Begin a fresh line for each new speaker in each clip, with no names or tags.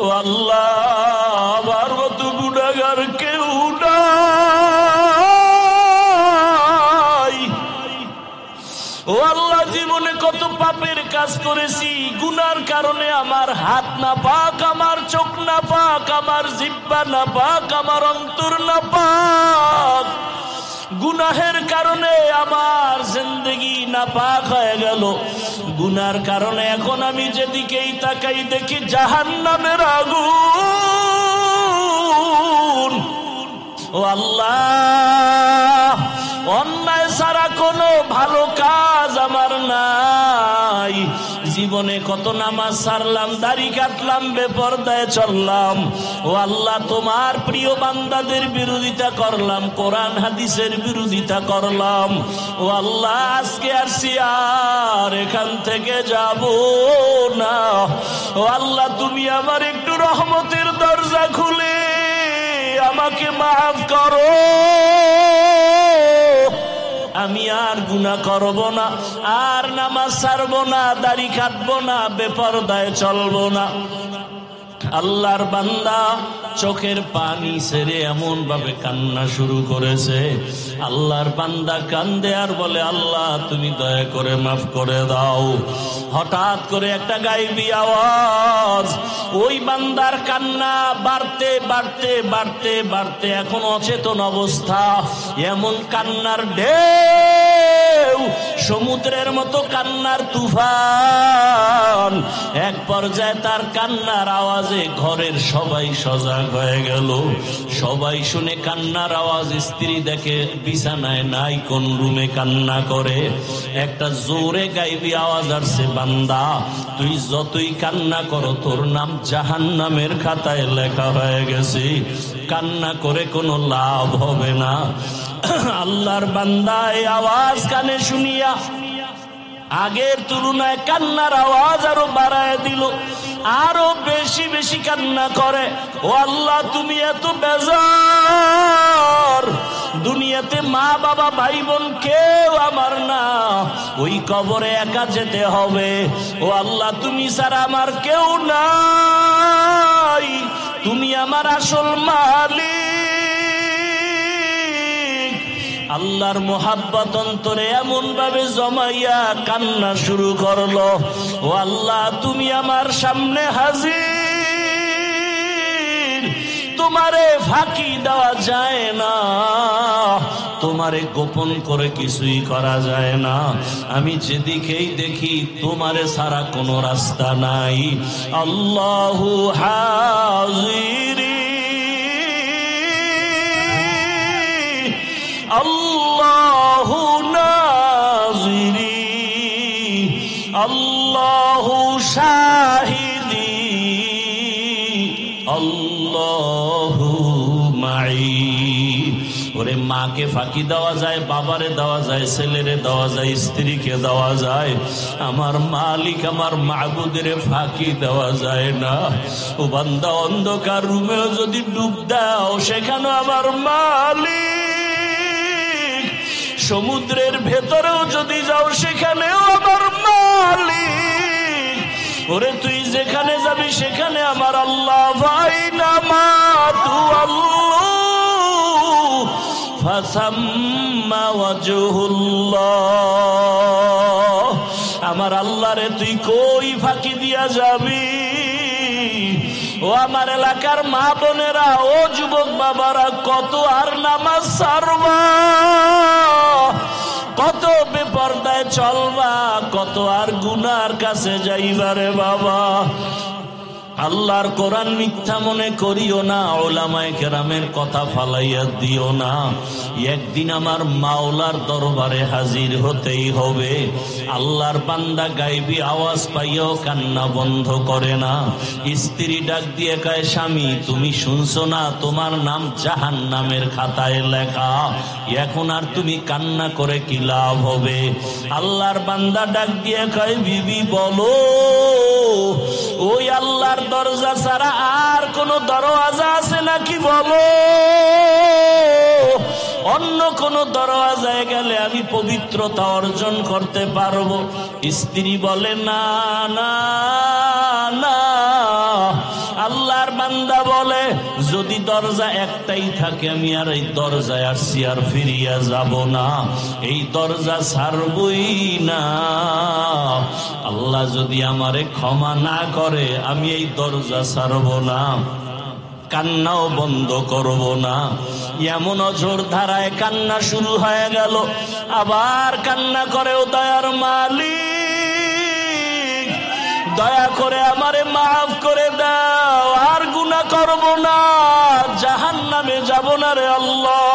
ও আল্লাহ, আমার মতো গুনাহগার কেউ ও আল্লাহ, জীবনে কত পাপের কাজ করেছি, গুনার কারণে আমার হাত না পাক, আমার চোখ না পাক, আমার জিহ্বা না পাক, আমার অন্তর না পাক। গুনাহের কারণে আমার জিন্দেগি না পাক হয়ে গেল। গুনার কারণে এখন আমি যেদিকেই তাকাই দেখি জাহান্নামের আগুন। ও আল্লাহ, অন্যায় ছাড়া কোনো ভালো কাজ আমার নাই। জীবনে কত নামাজ ছাড়লাম, দাড়ি কাটলাম, বেপরদায় চললাম। ও আল্লাহ, তোমার প্রিয় বান্দাদের বিরোধিতা করলাম, কোরআন হাদিসের বিরোধিতা করলাম। ও আল্লাহ, আজকে আসছি আর এখান থেকে যাব না। ও আল্লাহ, তুমি আমার একটু রহমতের দরজা খুলে আমাকে মাফ করো। আমি আর গুনাহ করব না, আর নামাজ ছাড়বো না, দাড়ি কাটবো না, বেপরদায় চলবো না। আল্লাহর বান্দা চোখের পানি ছেড়ে এমন ভাবে কান্না শুরু করেছে। আল্লাহর বান্দা কান্দে আর বলে, আল্লাহ তুমি দয়া করে মাফ করে দাও। হঠাৎ করে একটা গায়েবী আওয়াজ, ওই বান্দার কান্না বাড়তে বাড়তে বাড়তে বাড়তে এখন অচেতন অবস্থা। এমন কান্নার ঢেউ, সমুদ্রের মতো কান্নার তুফান। এক পর্যায়ে তার কান্নার আওয়াজে ঘরের সবাই সজাগ হয়ে গেল। সবাই শুনে কান্নার আওয়াজ, স্ত্রী দেখে বিছানায় নাই, কোন রুমে কান্না করে। একটা জোরে গায়েবী আওয়াজ আসছে, বান্দা তুই যতই কান্না করো তোর নাম জাহান্নামের খাতায় লেখা হয়ে গেছে, কান্না করে কোনো লাভ হবে না। আল্লাহর বান্দা এই আওয়াজ কানে শুনিয়া আগের তুলনায় কান্নার আওয়াজ আরো বাড়ায় দিল, আরো বেশি বেশি কান্না করে। ও আল্লাহ, তুমি এত বেজার, দুনিয়াতে মা বাবা ভাই বোন কেউ আমার না, ওই কবরে একা যেতে হবে। ও আল্লাহ, তুমি ছাড়া আমার কেউ নাই, তুমি আমার আসল মালিক। আল্লাহর মোহাব্বত অন্তরে এমন ভাবে জমাইয়া কান্না শুরু করলো। ও আল্লাহ, তুমি আমার সামনে হাজির, তোমারে ফাঁকি দেওয়া যায় না, তোমারে গোপন করে কিছুই করা যায় না। আমি যেদিকেই দেখি তোমারে ছাড়া কোনো রাস্তা নাই। আল্লাহু হাজিরি, আল্লাহু নাজিরি, আল্লাহু শাহিদি, আল্লাহু মাই। ওরে মাকে ফাঁকি দেওয়া যায়, বাবারে দেওয়া যায়, ছেলেরে দেওয়া যায়, স্ত্রীকে দেওয়া যায়, আমার মালিক আমার মাবুদের ফাঁকি দেওয়া যায় না। ও বান্দা, অন্ধকার রুমেও যদি ডুব দাও সেখানে আমার মালিক, সমুদ্রের ভেতরেও যদি যাও সেখানেও আমার মালিক। ওরে তুই যেখানে যাবি সেখানে আমার আল্লাহ। ভাই নামাতু আল্লাহ ফাসাম্মা ওয়াজহুল্লাহ। আমার আল্লাহ রে তুই কই ফাঁকি দিয়া যাবি? ও আমার এলাকার মা বোনেরা, ও যুবক বাবারা, কত আর নামাজ ছাড়বা, কত বেপরদায় চলবা, কত আর গুনার কাছে যাইবারে বাবা। আল্লাহর কোরআন মিথ্যা মনে করিও না, উলামায়ে কেরামের কথা ফালাইয়া দিও না। একদিন আমার মাওলার দরবারে হাজির হতেই হবে। আল্লাহর বান্দা গায়েবী আওয়াজ পাইয়াও কান্না বন্ধ করে না। স্ত্রী ডাক দিয়ে কয়, স্বামী তুমি শুনছো না তোমার নাম জাহান্নামের খাতায় লেখা, এখন আর তুমি কান্না করে কি লাভ হবে? আল্লাহর বান্দা ডাক দিয়ে কয়, বিবি বলো, ওই আল্লাহর দরজা ছাড়া আর কোন দরওয়াজা আছে নাকি বলো? অন্য কোন দরওয়াজায় গেলে আমি পবিত্রতা অর্জন করতে পারবো। স্ত্রী বলে, না না না, আল্লাহ বান্দা বলে যদি দরজা একটাই থাকে আমি আর এই দরজায় আসছি আর ফিরিয়া যাব না, এই দরজা ছাড়বই না। আল্লাহ যদি আমারে ক্ষমা না করে আমি এই দরজা ছাড়ব না, কান্নাও বন্ধ করব না। এমন অঝোর ধারায় কান্না শুরু হয়ে গেল। আবার কান্না করে, ও দয়ার মালিক, দয়া করে আমারে মাফ করে দাও, আর গুনাহ করব না, জাহান্নামে যাব না রে আল্লাহ।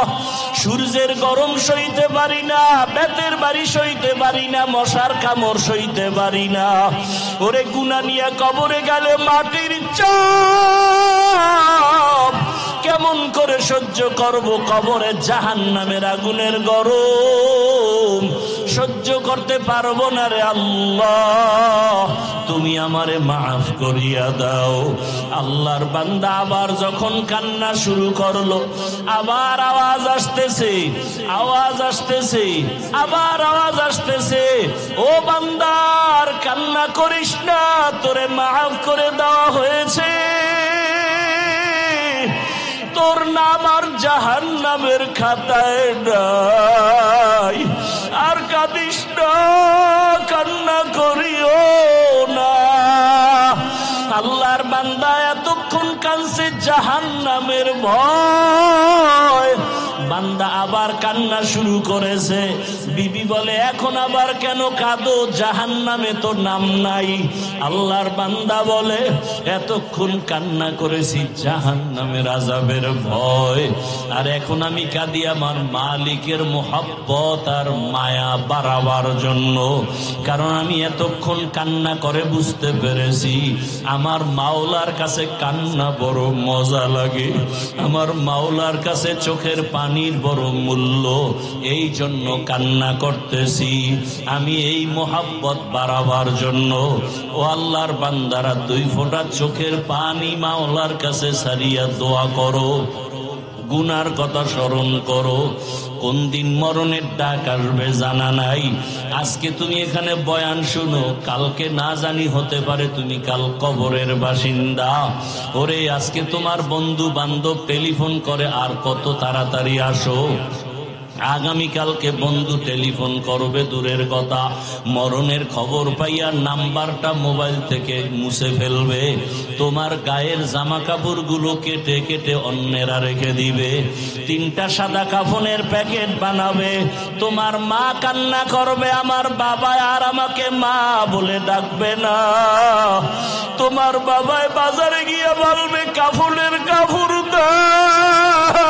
সূর্যের গরম সইতে পারি না, বেতের বাড়ি সইতে পারি না, মশার কামড় সইতে পারি না। ওরে গুনাহ নিয়ে কবরে গেলে মাটির চাপ কেমন করে সহ্য করব? কবরে জাহান্নামের আগুনের গরম সহ্য করতে পারবো না রে আল্লাহ, তুমি আমারে মাফ করিয়া দাও। আল্লাহর বান্দা আবার যখন কান্না শুরু করলো, আবার আওয়াজ আসতেছে, আওয়াজ আসতেছে, আবার আওয়াজ আসতেছে, ও বান্দার কান্না করিস না, তোরে মাফ করে দেওয়া হয়েছে, তোর নাম আর জাহান্নামের খাতায় নাই, আর কাঁদিস না, কান্না করিও না। আল্লাহর বান্দা এতক্ষণ কাঁদছে জাহান্নামের ভয়, বান্দা আবার কান্না শুরু করেছে। বিবি বলে, এখন আবার কেন কাঁদো? জাহান্নামে তো নাম নাই। আল্লাহর বান্দা বলে, এতক্ষণ কান্না করেছি জাহান্নামের আযাবের ভয়, আর এখন আমি কাঁদি আমার মালিকের মুহাব্বত আর মায়া বাড়াবার জন্য। কারণ আমি এতক্ষণ কান্না করে বুঝতে পেরেছি আমার মাওলার কাছে কান্না বড় মজা লাগে, আমার মাওলার কাছে চোখের পানির বড় মূল্য, এই জন্য কান্না করতেছি আমি এই মোহাব্বত বাড়াবার জন্য। ও আল্লাহর বান্দারা, 2 ফোঁটা চোখের পানি মাওলার কাছে সারিয়া দোয়া করো, গুনার কথা স্মরণ করো। কোন দিন মরণের ডাক আসবে জানা নাই। আজকে তুমি এখানে বয়ান শুনো, কালকে না জানি হতে পারে তুমি কাল কবরের বাসিন্দা। ওরে আজকে তোমার বন্ধু বান্ধব টেলিফোন করে আর কত তাড়াতাড়ি আসো, আগামীকালকে বন্ধু টেলিফোন করবে দূরের কথা, মরণের খবর পাইয়া নাম্বারটা মোবাইল থেকে মুছে ফেলবে, তোমার গায়ের জামা কাপড়গুলো কেটে কেটে অন্যেরা রেখে দিবে, 3টা সাদা কাফনের প্যাকেট বানাবে। তোমার মা কান্না করবে, আমার বাবা আর আমাকে মা বলে ডাকবে না। তোমার বাবায় বাজারে গিয়ে বলবে, কাফনের কাপড় দাও।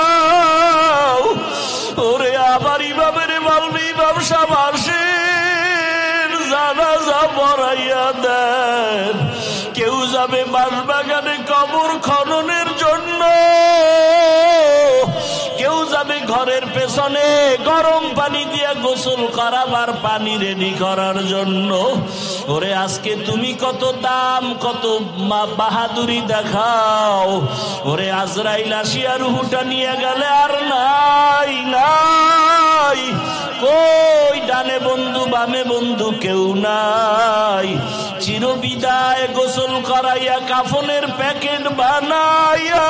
ওরে আবার ইমামের বলবে, ইমাম সাহেব আসেন, জানাজা পড়াইয়া দেন। কেউ যাবে বাঁশবাগানে কবর খননের জন্য, কেউ যাবে ঘরের পেছনে গরম পানি দিয়ে গোসল করাবার পানি রেডি করার জন্য। ওরে আজকে তুমি কত দাম, কত বাহাদুরি দেখাও। ওরে আজরাইল আসিয়া রুহুটা নিয়ে গেলে আর নাই নাই, কই ডানে বন্ধু বামে বন্ধু কেউ নাই। চিরবিদায় গোসল করাইয়া কাফনের প্যাকেট বানাইয়া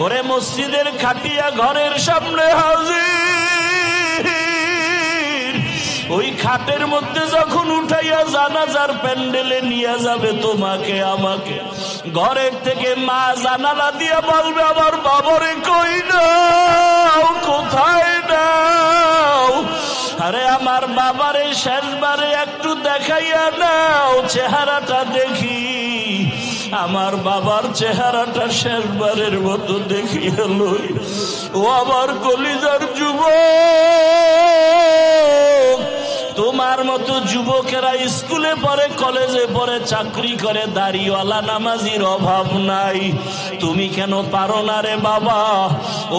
ওরে মসজিদের খাটিয়া ঘরের সামনে হাজির। ওই খাটের মধ্যে যখন উঠাইয়া জানাজার প্যান্ডেলে নিয়ে যাবে তোমাকে আমাকে, ঘরের থেকে মা জানালা দিয়া বলবে, আমার বাবারে কই নাও, কোথায় নাও? আরে আমার বাবারে শেষবারে একটু দেখাইয়া নাও, চেহারাটা দেখি। আমার বাবার চেহারাটা শেষবারের মতো দেখিয়া লই। ও আমার কলিজার যুবক, তোমার মতো যুবকেরা স্কুলে পড়ে, কলেজে পড়ে, চাকরি করে, দাড়িওয়ালা নামাজির অভাব নাই। তুমি কেন পারো না রে বাবা?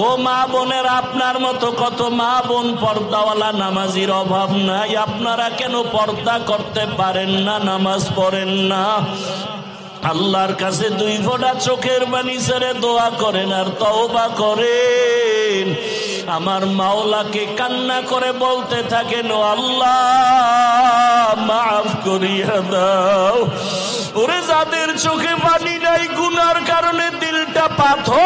ও মা বোনের, আপনার মতো কত মা বোন পর্দাওয়ালা নামাজির অভাব নাই। আপনারা কেন পর্দা করতে পারেন না, নামাজ পড়েন না? আল্লাহর কাছে 2 ফোঁটা চোখের পানি ছেড়ে দোয়া করেন আর তওবা করেন। আমার মাওলাকে কান্না করে বলতে থাকেন, ও আল্লাহ মাফ করিয়া দাও। ওরে যাদের চোখে পানি নাই, গুনার কারণে দিল দিলটা পাথর।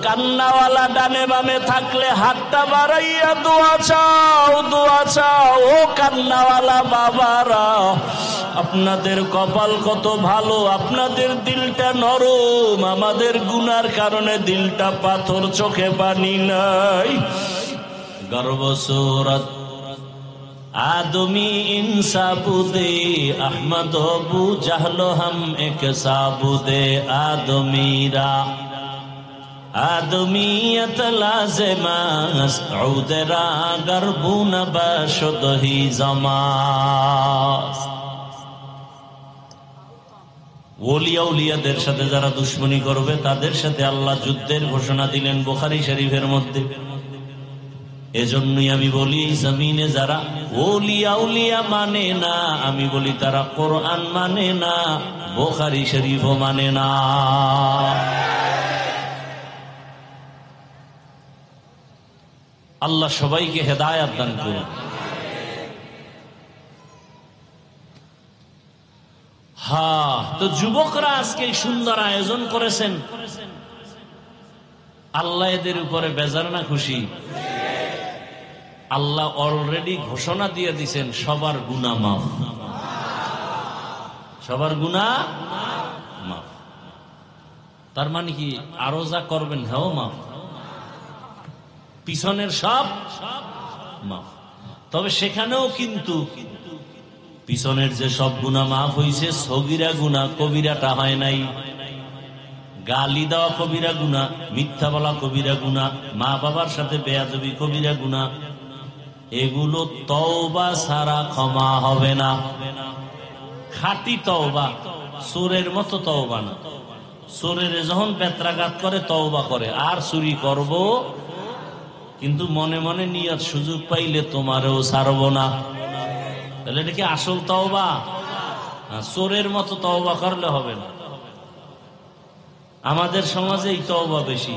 কান্নাওয়ালা ডানে বামে থাকলে হাতটা বাড়াইয়া দোয়া চাও, দোয়া চাও। ও কান্নাওয়ালা বাবারা, আপনাদের কপাল কত ভালো, আপনাদের দিলটা নরম। আমাদের গুনার কারণে দিলটা পাথর, চোখে পানি নাই। গর্ব সুরত आदमी इंसाबुदे अहमद अबू जहलो हम एक साबुदे आदमीरा आदमीयत लाज़िमास्त उदरा गरबून बशद ही जमास्त। ওলিয়া উলিয়াদের সাথে যারা দুশ্মনী করবে তাদের সাথে আল্লাহ যুদ্ধের ঘোষণা দিলেন বুখারী শরীফের মধ্যে। এজন্যই আমি বলি, জমিনে যারা ওলিয়া উলিয়া মানে না, আমি বলি তারা কোরআন মানে না, বুখারী শরীফও মানে না। আল্লাহ সবাইকে হেদায়েত দান করুন। তো যুবকরা আজকে সুন্দর আয়োজন করেছেন, আল্লাহ এদের উপরে বেজার না খুশি? আল্লাহ অলরেডি ঘোষণা দিয়ে দিয়েছেন সবার গুনাহ মাফ, সবার গুনাহ মাফ। তার মানে কি আরো যা করবেন হ্যাঁ মাফ, পিছনের সব মাফ। তবে সেখানেও কিন্তু পিছনের যে সব গুনাহ মাফ হইছে, সগীরা গুনাহ কবিরাটা হয় নাই। গালি দেওয়া কবিরা গুনাহ, মিথ্যা বলা কবিরা গুনাহ, মা বাবার সাথে বেয়াদবি কবিরা গুনাহ, এগুলো তওবা ছাড়া ক্ষমা হবে না। খাঁটি তওবা, চোরের মতো তওবা না। চোরের যখন বেত্রাঘাত করে তওবা করে, আর চুরি করব কিন্তু মনে মনে নিয়ত সুযোগ পাইলে তোমারও ছাড়ব না, তাহলে এটা কি আসল তওবা? চোরের মতো তওবা করলে হবে না। আমাদের সমাজে এই তওবা বেশি।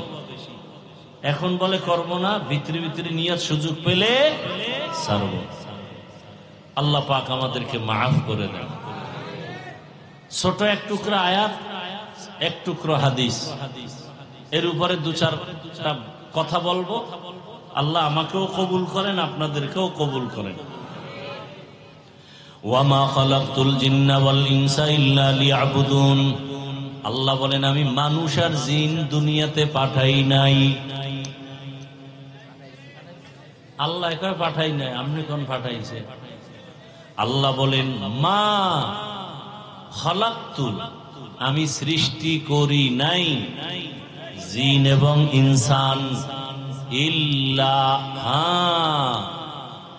এখন বলে করব না, ভিতরে ভিতরে নিয়ত সুযোগ পেলে ছাড়ব। আল্লাহ পাক আমাদেরকে মাফ করে দেন। ছোট এক টুকরা আয়াত, এক টুকরো হাদিস, এর উপরে দু চারটা কথা বলবো। আল্লাহ আমাকেও কবুল করেন, আপনাদেরকেও কবুল করেন। ওয়ামা খালাকতুল জিন্না ওয়াল ইনসা ইল্লা লিয়াবুদুন। আল্লাহ বলেন আমি মানুষ আর জিন দুনিয়াতে পাঠাই নাই। আল্লাহ একা পাঠাই নাই, আপনি কোন পাঠাইছে? আল্লাহ বলেন মা খালাকতুল, আমি সৃষ্টি করি নাই জিন এবং ইনসান, ইল্লা,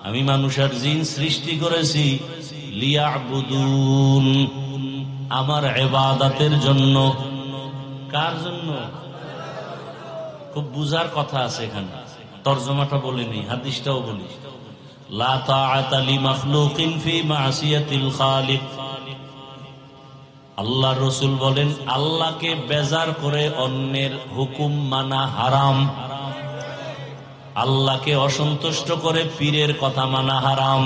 আমি মানুষ আর জিন সৃষ্টি করেছি লিয়াবুদুন, আমার ইবাদতের জন্য। কার জন্য? খুব বুঝার কথা আছে এখানে, তরজমাটা বলে নেই, হাদিসটাও বলি। লা তাআতা লিমাখলুকিন ফি মাসিয়াতিল খালিক। আল্লাহর রাসূল বলেন আল্লাহকে বেজার করে অন্যের হুকুম মানা হারাম। আল্লাহকে অসন্তুষ্ট করে পীরের কথা মানা হারাম।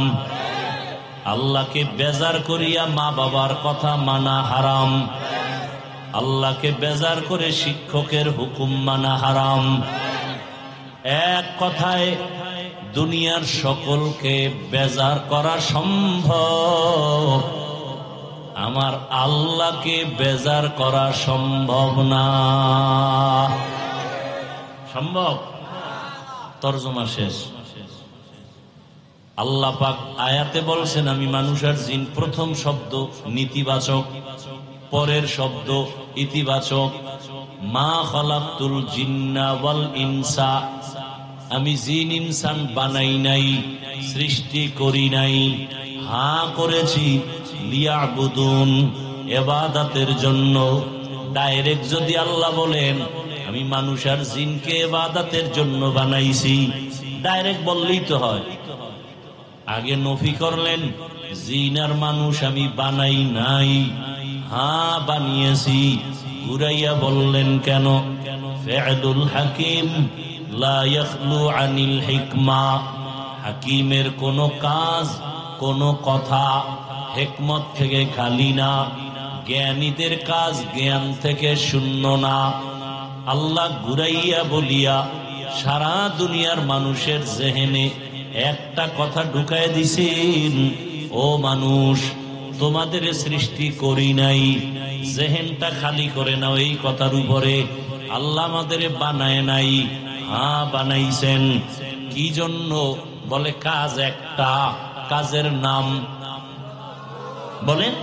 আল্লাহকে বেজার করিয়া মা বাবার কথা মানা হারাম। আল্লাহকে বেজার করে শিক্ষকের হুকুম মানা হারাম। এক কথায় দুনিয়ার সকলকে বেজার করা সম্ভব, আমার আল্লাহকে বেজার করা সম্ভব না। সম্ভব? তরজমা শেষ। আল্লাহ পাক আয়াতে বলছেন আমি মানুষ আর জিন, প্রথম শব্দ নীতিবাচক, পরের শব্দ ইতিবাচক। মা খালাকতুল জিন্না ওয়াল ইনসা, আমি জিন ইনসান বানাই নাই, সৃষ্টি করি নাই, করেছি লিয়াবুদুন, ইবাদতের জন্য। ডাইরেক্ট যদি আল্লাহ বলেন আমি মানুষ আর জিনকে ইবাদতের জন্য বানাইছি, ডাইরেক্ট বললেই তো হয়। আগে নফি করলেন জিন আর মানুষ আমি বানাই নাই, বানিয়েছি। ঘুরাইয়া বললেন কেন? ফি'লুল হাকিম লা ইয়াখলু আনিল হিকমা, হাকিমের কোন কাজ কোন কথা হিকমত থেকে খালি না। জ্ঞানীদের কাজ জ্ঞান থেকে শূন্য না। আল্লাহ ঘুরাইয়া বলিয়া সারা দুনিয়ার মানুষের জেহেনে একটা কথা ঢুকায় দিছেন, ও মানুষ, তোমাদের সৃষ্টি করি নাই, জেহেনটা খালি করে নাও এই কথার উপরে। আল্লাহ আমাদের বানায় নাই, হ্যাঁ বানাইছেন। কি জন্য? বলে কাজ একটা, কাজের নাম বলেন,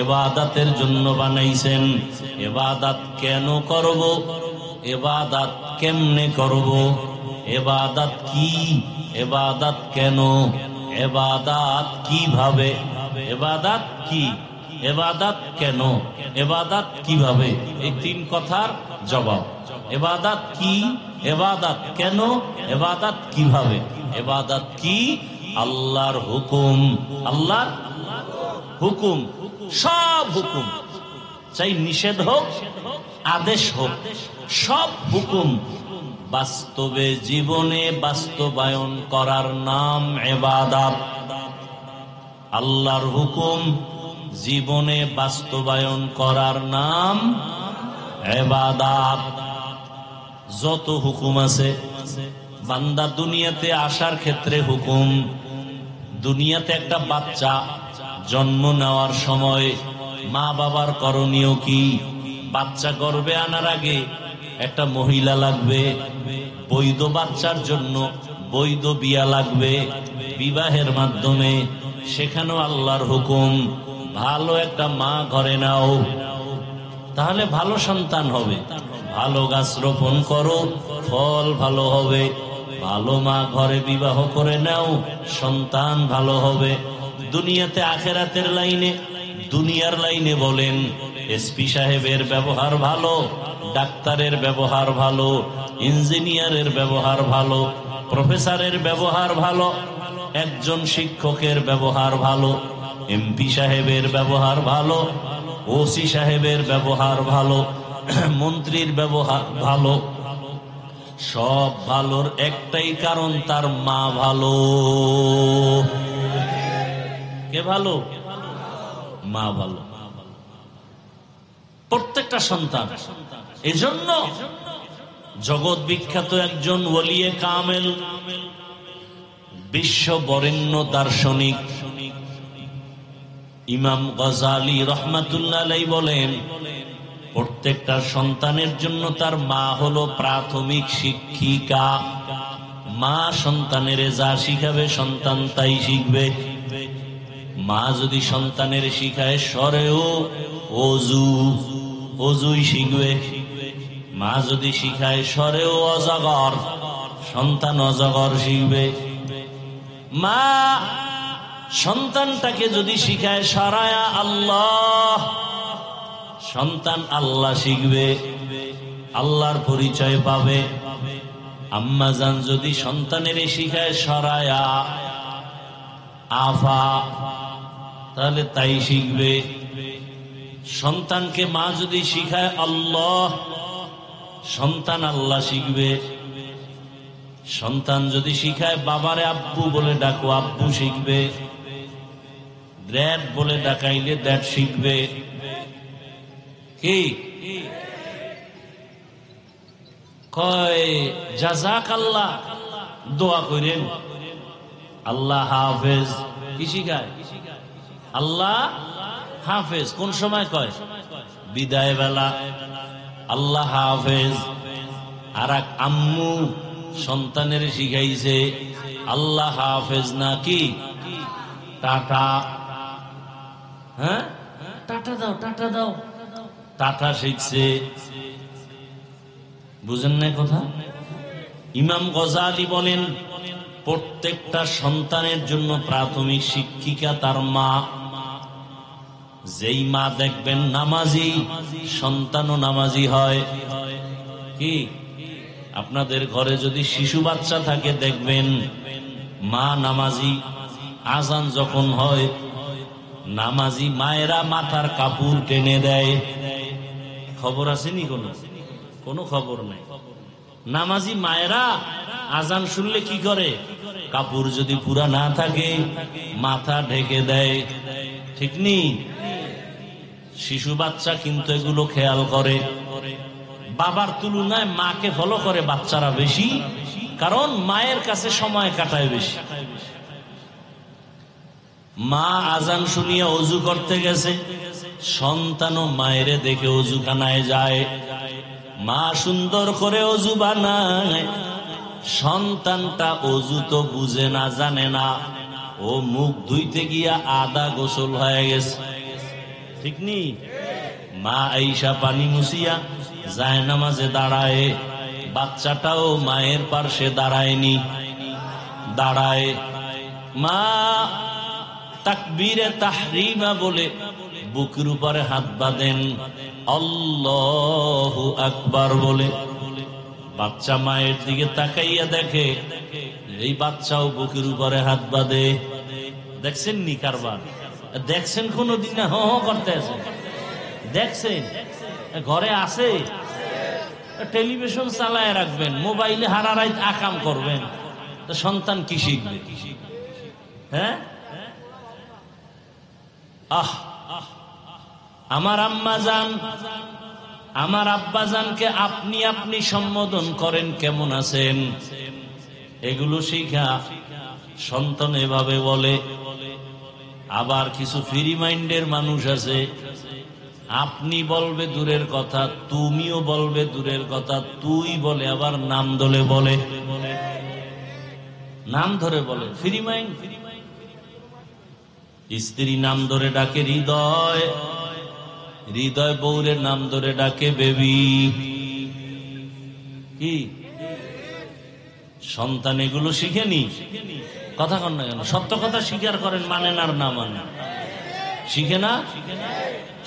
ইবাদতের জন্য বানাইছেন। ইবাদত কেন করব? ইবাদত কেমনে করব? ইবাদত কি? ইবাদত কেন? ইবাদত কিভাবে? ইবাদত কি? ইবাদত কেন? ইবাদত কিভাবে? এই তিন কথার জবাব। ইবাদত কি? ইবাদত কেন? ইবাদত কিভাবে? ইবাদত কি? আল্লাহর হুকুম, আল্লাহর হুকুম, সব হুকুম, চাই নিষেধ হোক আদেশ হোক, সব হুকুম বাস্তবে জীবনে বাস্তবায়ন করার নাম ইবাদত। আল্লাহর হুকুম জীবনে বাস্তবায়ন করার নাম ইবাদত। যত হুকুম আছে, বান্দা দুনিয়াতে আসার ক্ষেত্রে হুকুম। দুনিয়াতে একটা বাচ্চা জন্ম নেওয়ার সময় মা বাবার করণীয় কি? বাচ্চা গর্ভে আনার আগে একটা মহিলা লাগবে, বৈধ বাচ্চার জন্য বৈধ বিয়া লাগবে বিবাহের মাধ্যমে। সেখানেও আল্লাহর হুকুম, ভালো একটা মা ঘরে নাও, তাহলে ভালো সন্তান হবে। ভালো গাছ রোপণ করো, ফল ভালো হবে। ভালো মা ঘরে বিবাহ করে নাও, সন্তান ভালো হবে। দুনিয়াতে আখেরাতের লাইনে, দুনিয়ার লাইনে বলেন, এসপি সাহেবের ব্যবহার ভালো, ডাক্তারের ব্যবহার ভালো, ইঞ্জিনিয়ারের ব্যবহার ভালো, প্রফেসরের ব্যবহার ভালো, একজন শিক্ষকের ব্যবহার ভালো, এমপি সাহেবের ব্যবহার ভালো, ওসি সাহেবের ব্যবহার ভালো, মন্ত্রীর ব্যবহার ভালো। সব ভালোর একটাই কারণ, তার মা ভালো। কে ভালো? মা ভালো। প্রত্যেকটা সন্তান। এজন্য জগৎ বিখ্যাত একজন ওলিয়ে কামেল, বিশ্ব বরেণ্য দার্শনিক ইমাম গজালি রহমাতুল্লাহ আলাইহি বলেন, প্রত্যেকটা সন্তানের জন্য তার মা হলো প্রাথমিক শিক্ষিকা। মা সন্তানের যা শিখাবে সন্তান তাই শিখবে। মা যদি সন্তানের শিখায় সরেও অজু, অজুই শিখবে। মা যদি শিখায় সরেও অজাগর, সন্তান অজাগর শিখবে। মা সন্তানটাকে যদি শিখায় সরায়া আল্লাহ, সন্তান আল্লাহ শিখবে, আল্লাহর পরিচয় পাবে। আম্মা জান যদি সন্তানের শিখায় সরায়া আফা, তাহলে তাই শিখবে। সন্তানকে মা যদি শিখায় আল্লাহ, সন্তান আল্লাহ শিখবে। সন্তান যদি শিখায় বাবারে আব্বু বলে ডাকো, আব্বু শিখবে। ড্যাড বলে ডাকাইলে ড্যাড শিখবে। কি কয়? জাযাকাল্লাহ, দোয়া করেন আল্লাহ হাফেজ। কি শিখায়? আল্লাহ হাফেজ। কোন সময় কয়? বিদায় বেলা আল্লাহ হাফেজ। আর এক আম্মু সন্তানের শিখাইছে আল্লাহ হাফেজ না কি টাটা। হ্যাঁ, টাটা দাও, টাটা দাও, টাটা শিখছে। বুঝেন না কথা? ইমাম গজালি বলেন, প্রত্যেকটা সন্তানের জন্য প্রাথমিক শিক্ষিকা তার মা। যেই মা দেখবেন নামাজি, সন্তানও নামাজি হয়। কি আপনাদের ঘরে যদি শিশু বাচ্চা থাকে দেখবেন মা নামাজি। আজান যখন হয় নামাজি মায়েরা মাথার কাপড় টেনে দেয়। খবর আসেনি? কোনো খবর নাই। নামাজি মায়েরা আজান শুনলে কি করে? কাপড় যদি পুরা না থাকে মাথা ঢেকে দেয়। ঠিক নেই? শিশু বাচ্চা কিন্তু এগুলো খেয়াল করে। বাবার তুলনায় মাকে ফলো করে বাচ্চারা বেশি, কারণ মায়ের কাছে সময় কাটায় বেশি। মা আজান শুনিয়ে অজু করতে গেছে, সন্তানও মায়েরে দেখে অজুখানায় যায়। মা সুন্দর করে অজু বানায়, সন্তানটা অজু তো বুঝে না, জানে না, ও মুখ ধুইতে গিয়া আধা গোসল হয়ে গেছে, ঠিক নি? মা আইসা পানি মুছিয়া যায় নামাজে দাঁড়ায়, বাচ্চাটাও মায়ের পার্শ্বে দাঁড়ায়নি, দাঁড়ায়। মা তাকবীরে তাহরিমা বলে বুকের উপরে হাত বাঁধেন, আল্লাহু আকবার বলে। বাচ্চা মায়ের দিকে তাকাইয়া দেখে এই বাচ্চাও বুকের উপরে হাত বাঁধে। দেখছেন নি কারবার? দেখছেন কোনদিন? না হ করতে আছে, দেখছেন? ঘরে আছে, টেলিভিশন চালায় রাখবেন, মোবাইলে হারারাই আকাম করবেন, তো সন্তান কি শিখবে? হ্যাঁ, আহ, আমার আম্মা জান, আমার আব্বা জানকে আপনি আপনি সম্বোধন করেন, কেমন আছেন, এগুলো শিখা সন্তান এভাবে বলে। আবার কিছু ফ্রি মাইন্ডের মানুষ আছে, আপনি বলবে দূরের কথা, তুমিও বলবে দূরের কথা, তুই বলে আবার নাম ধরে বলে, নাম ধরে বলে, ফ্রি মাইন্ড। স্ত্রী নাম ধরে ডাকে হৃদয়, হৃদয় বউরে নাম ধরে ডাকে বেবি। কি সন্তান এগুলো শিখেনি? কথা কন না কেন? সত্য কথা স্বীকার করেন, মানেন আর না মানেন, শিখে না।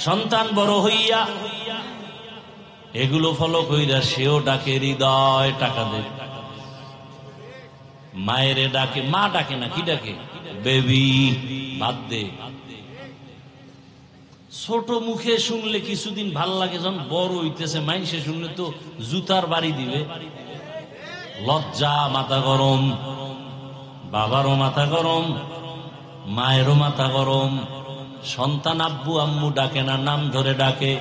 সন্তান বড় হইয়া এগুলো ফলো কইরা সেও ডাকে হৃদয়, টাকা দে। মায়েরে ডাকে, মা ডাকে না, কি ডাকে? বেবি, ভাত দে। ছোট মুখে শুনলে কিছুদিন ভাল লাগে, যখন বড় হইতেছে মাইনসে শুনলে তো জুতার বাড়ি দিবে। লজ্জা, মাথা গরম, বাবারও মাথা গরম, মায়েরও মাথা গরম। সন্তান আব্বু আম্মু ডাকে না, নাম ধরে ডাকে,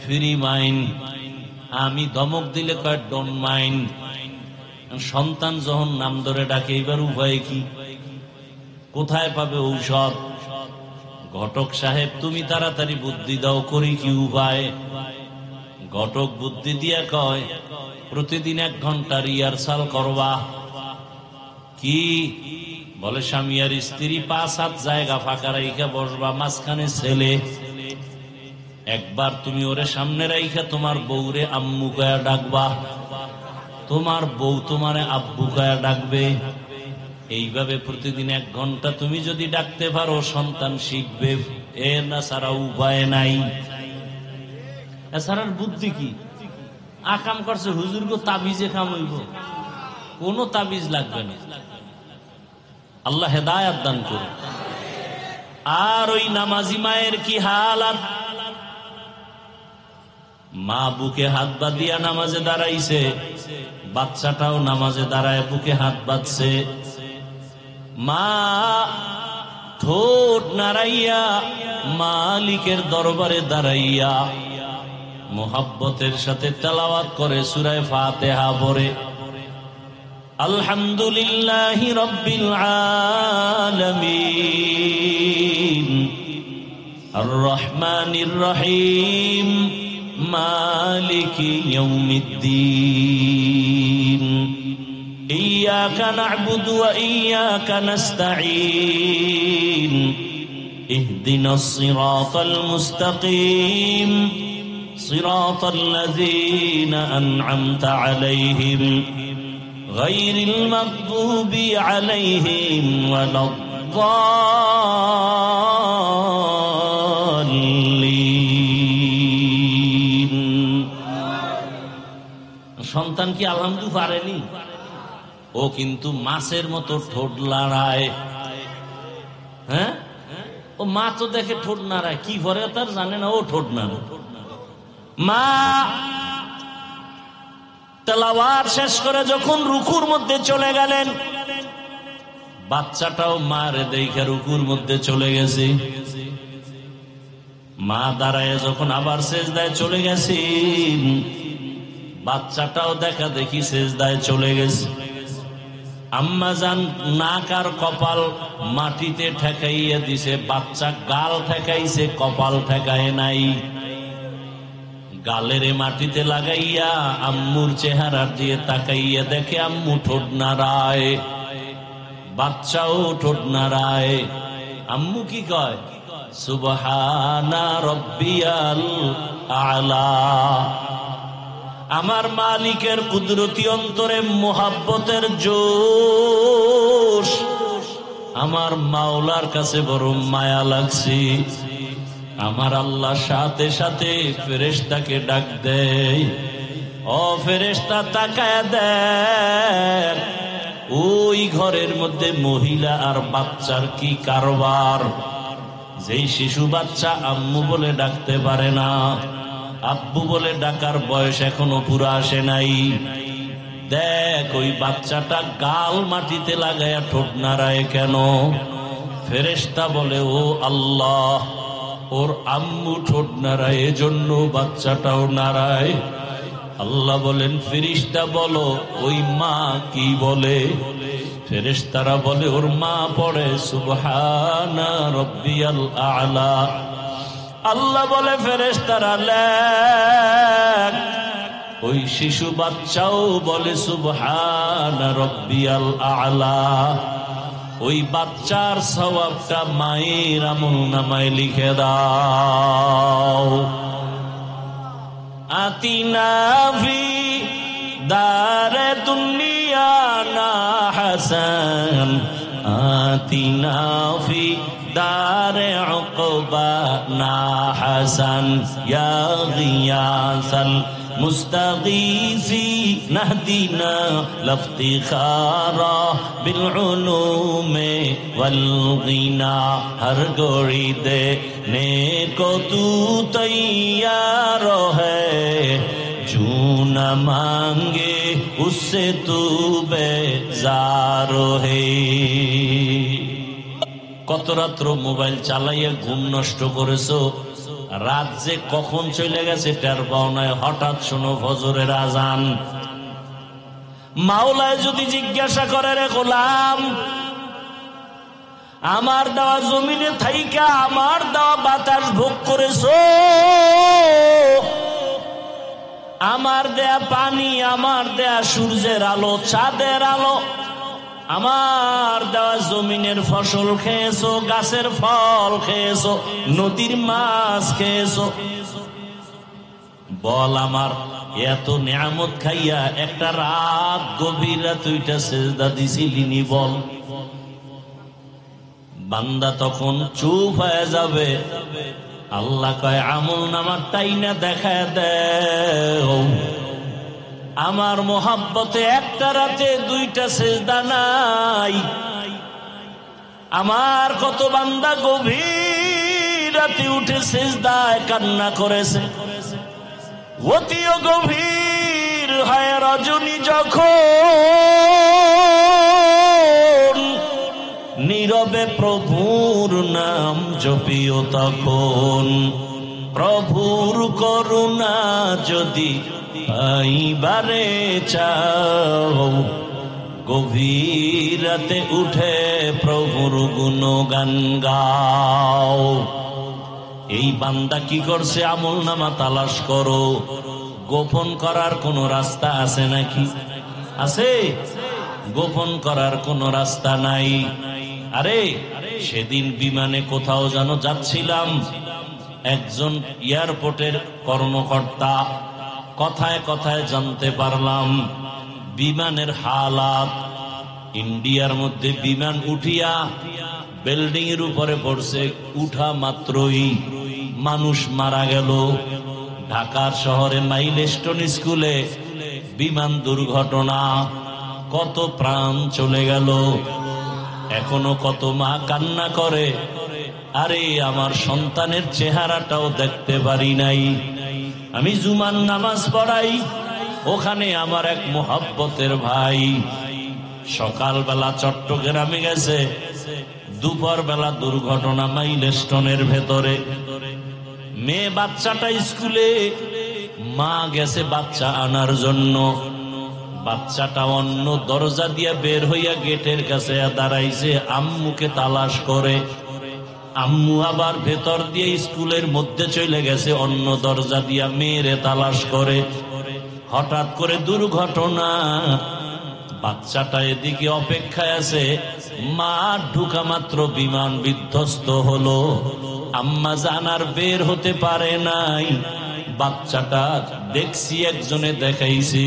ফ্রি মাইন্ড। আমি ধমক দিলে কয় ডোন্ট মাইন্ড। সন্তান যখন নাম ধরে ডাকে, এবার উপায় কি? কোথায় পাবে ঔষধ? ঘটক সাহেব তুমি তাড়াতাড়ি বুদ্ধি দাও, করি কি উপায়? ঘটক বুদ্ধি দিয়া কয় প্রতিদিন 1 ঘন্টা রিহার্সাল করবা। কি বলে? স্বামী আর স্ত্রী 5-7 জায়গা ফাঁকা রাইখা বসবা, মাঝখানে ছেলে। একবার তুমি ওরে সামনে রাইখা তোমার বউরে আম্মু কয়া ডাকবা, তোমার বউ তোমারে আব্বু কয়া ডাকবে। এইভাবে প্রতিদিন 1 ঘন্টা তুমি যদি ডাকতে পারো, সন্তান শিখবে। এর না সারা উপায় নাই। এছাড়ার বুদ্ধি কি? আকাম করছে হুজুর গো, তাবিজে কাম হইব? কোন তাবিজ লাগবে না, আল্লাহ হেদায়াত দান করে। আর ওই নামাজি মায়ের কি হালাত? মা বুকে হাত বাঁধিয়া নামাজে দাঁড়াইছে, বাচ্চাটাও নামাজে দাঁড়ায় বুকে হাত বাঁধছে। মা ঠোঁট নাড়াইয়া মালিকের দরবারে দাঁড়াইয়া মোহাব্বতের সাথে তেলাওয়াত করে সূরা ফাতিহা পড়ে, আলহামদুলিল্লাহি রাব্বিল আলামিন আর রহমানির রহিম মালিকি ইয়াউমিদ্দিন ইয়্যাকা না'বুদু ওয়া ইয়্যাকা নাস্তাঈন ইহদিনাস সিরাতাল মুস্তাকিম সিরাতাল লাযীনা আন'আমতা আলাইহিম গায়রিল মাগদুবি আলাইহিম ওয়ালাদ-দাল্লিন। সন্তান কি আলহামদুলিল্লাহ পারেনি? ও কিন্তু মাছের মতো ঠোঁট নাড়ায়। হ্যাঁ, ও মা তো দেখে ঠোঁট নাড়ায়, কি করে তার জানে না, ও ঠোঁট নাড়ায়। মা তেলাওয়াত শেষ করে যখন রুকুর মধ্যে চলে গেলেন, বাচ্চাটাও মারে দেখে রুকুর মধ্যে চলে গেছে। মা দাঁড়ায় যখন আবার সেজদায় চলে গেছেন, বাচ্চাটাও দেখা দেখি সেজদায় চলে গেছে। আম্মা জান নাক আর কপাল মাটিতে ঠেকাইয়া দিছে, বাচ্চা গাল ঠেকাইছে, কপাল ঠেকায় নাই। গালের মাটিতে লাগাইয়া আম্মুর চেহারা দিয়ে তাকাইয়া দেখে আম্মু ঠোঁট নাড়ায়, বাচ্চাও ঠোঁট নাড়ায়। আম্মু কি কয়? সুবহানা রব্বিয়াল আলা। আমার মালিকের কুদরতি অন্তরে মোহাব্বতের জোশ, আমার মাওলার কাছে বড় মায়া লাগছে। আমার আল্লাহ সাথে সাথে ফেরেশতাকে ডাক দেয়, ও ফেরেশতা তাকায় দেখ, ওই ঘরের মধ্যে মহিলা আর বাচ্চার কি কারবার। যেই শিশু বাচ্চা আম্মু বলে ডাকতে পারে না, আব্বু বলে ডাকার বয়স এখনো পুরো আসে নাই, দেখ ওই বাচ্চাটা গাল মাটিতে লাগায়া ঠোঁট নাড়ায় কেন? ফেরেশতা বলে, ও আল্লাহ, ওর আম্মু ঠোঁট নাড়ায়, এজন্য বাচ্চাটাও নাড়ায়। আল্লাহ বলেন, ফেরেশতা বলো ওই মা কি বলে? ফেরেশতারা বলে, ওর মা পড়ে সুবহানা রব্বিয়াল আলা। আল্লাহ বলে, ফেরেশতারা লেখ, ওই শিশু বাচ্চাও বলে সুবহানা রব্বিয়াল আলা। ওই বাচ্চার সওয়াবটা মায়ের আমলনামায় লিখে দাও। আতিনা ফি দারে দুনিয়া না হাসান, আতিনা ফি দারে উকবা না হাসান, ইয়া গিয়াসাল মুস্তাগীসি নাহদিনা লফতিখারা বিল উলুমে ওয়াল গিনা। হর গড়ি দে নে কো তু তৈয়ার হ্যায়, জু না মাঙ্গে উসসে তু বেজার হে। কত রাত্র মোবাইল চালাইয়া ঘুম নষ্ট করেছো, রাত যে কখন চলে গেছে টের পাও নাই, হঠাৎ শোনো ফজরের আজান। মাওলায় যদি জিজ্ঞাসা করে, রে গোলাম, আমার দেওয়া জমিনে থাইকা আমার দেওয়া বাতাস ভোগ করেছো, আমার দেয়া পানি, আমার দেয়া সূর্যের আলো, চাঁদের আলো, আমার দেওয়া জমিনের ফসল খেয়েছো, গাছের ফল খেয়েছো, নদীর মাছ খেয়েছো, বল আমার এত নিয়ামত খাইয়া একটা রাত গভীর রাত ওইটা সেজদা দিছিলিনি? বল। বান্দা তখন চুপ হয়ে যাবে। আল্লাহ কয়, আমল নামার টাইনা দেখায় দেও, আমার মোহাব্বতে একটা রাতে দুইটা সেজদা নাই। আমার কত বান্দা গভীর রাতে উঠে সেজদায় কান্না করেছে, অতিও গভীর হয় রজনী যখন, নীরবে প্রভুর নাম জপিও তখন। প্রভুর করুণা যদি পাইবারে চাও, গভীর রাতে উঠে প্রভুর গুণগান গাও। এই বান্দা কি করছে? আমল নামা তালাশ করো। গোপন করার কোন রাস্তা আছে নাকি? আছে? গোপন করার কোন রাস্তা নাই। আরে সেদিন বিমানে কোথাও যেন যাচ্ছিলাম, একজন এয়ারপোর্টের কর্মকর্তা, কথায় কথায় জানতে পারলাম বিমানের হালাত। ইন্ডিয়ার মধ্যে বিমান উঠিয়া বিল্ডিং এর উপরে পড়ছে, উঠা মাত্রই মানুষ মারা গেল। ঢাকার শহরে মাইলস্টোন স্কুলে বিমান দুর্ঘটনা, কত প্রাণ চলে গেল। এখনো কত মা কান্না করে, আরে আমার সন্তানের চেহারাটাও দেখতে পারি নাই। আমি জুমার নামাজ পড়াই, ওখানে আমার এক মোহাব্বতের ভাই সকালবেলা চট্টগ্রামে গেছে, দুপুর বেলা দুর্ঘটনা মাইলস্টোনের ভেতরে। মেয়ে বাচ্চাটা স্কুলে, মা গেছে বাচ্চা আনার জন্য। বাচ্চাটা অন্য দরজা দিয়ে বের হইয়া গেটের কাছে দাঁড়াইছে, আম্মুকে তালাশ করে। আম্মু আবার ভেতর দিয়ে স্কুলের মধ্যে চলে গেছে অন্য দরজা দিয়া, মেয়েরে তালাশ করে। হঠাৎ করে দুর্ঘটনা, বাচ্চাটা এদিকে অপেক্ষায় আছে, মা ঢুকা মাত্র বিমান বিধ্বস্ত হলো। আম্মা জানার বের হতে পারে নাই। বাচ্চাটা দেখছি, একজনে দেখাইছি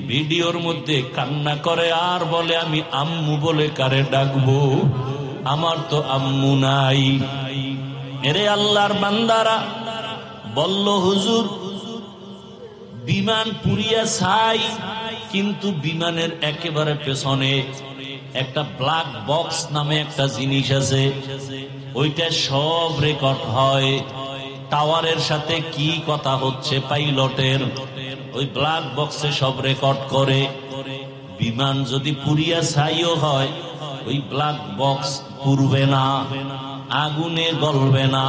ভিডিওর মধ্যে, কান্না করে আর বলে, আমি আম্মু বলে কারে ডাকবো, আমার তো আম্মু নাই। এরে আল্লাহর বান্দারা, বলল হুজুর বিমান পুড়িয়া ছাই, কিন্তু বিমানের একেবারে পেছনে একটা ব্ল্যাক বক্স নামে একটা জিনিস আছে, ওইটা সব রেকর্ড হয়। টাওয়ারের সাথে কি কথা হচ্ছে পাইলটের, ওই ব্ল্যাক বক্সে সব রেকর্ড করে। বিমান যদি পুড়িয়া ছাইও হয়, ওই ব্ল্যাক বক্স পুড়বে না, আগুনে গলবে না।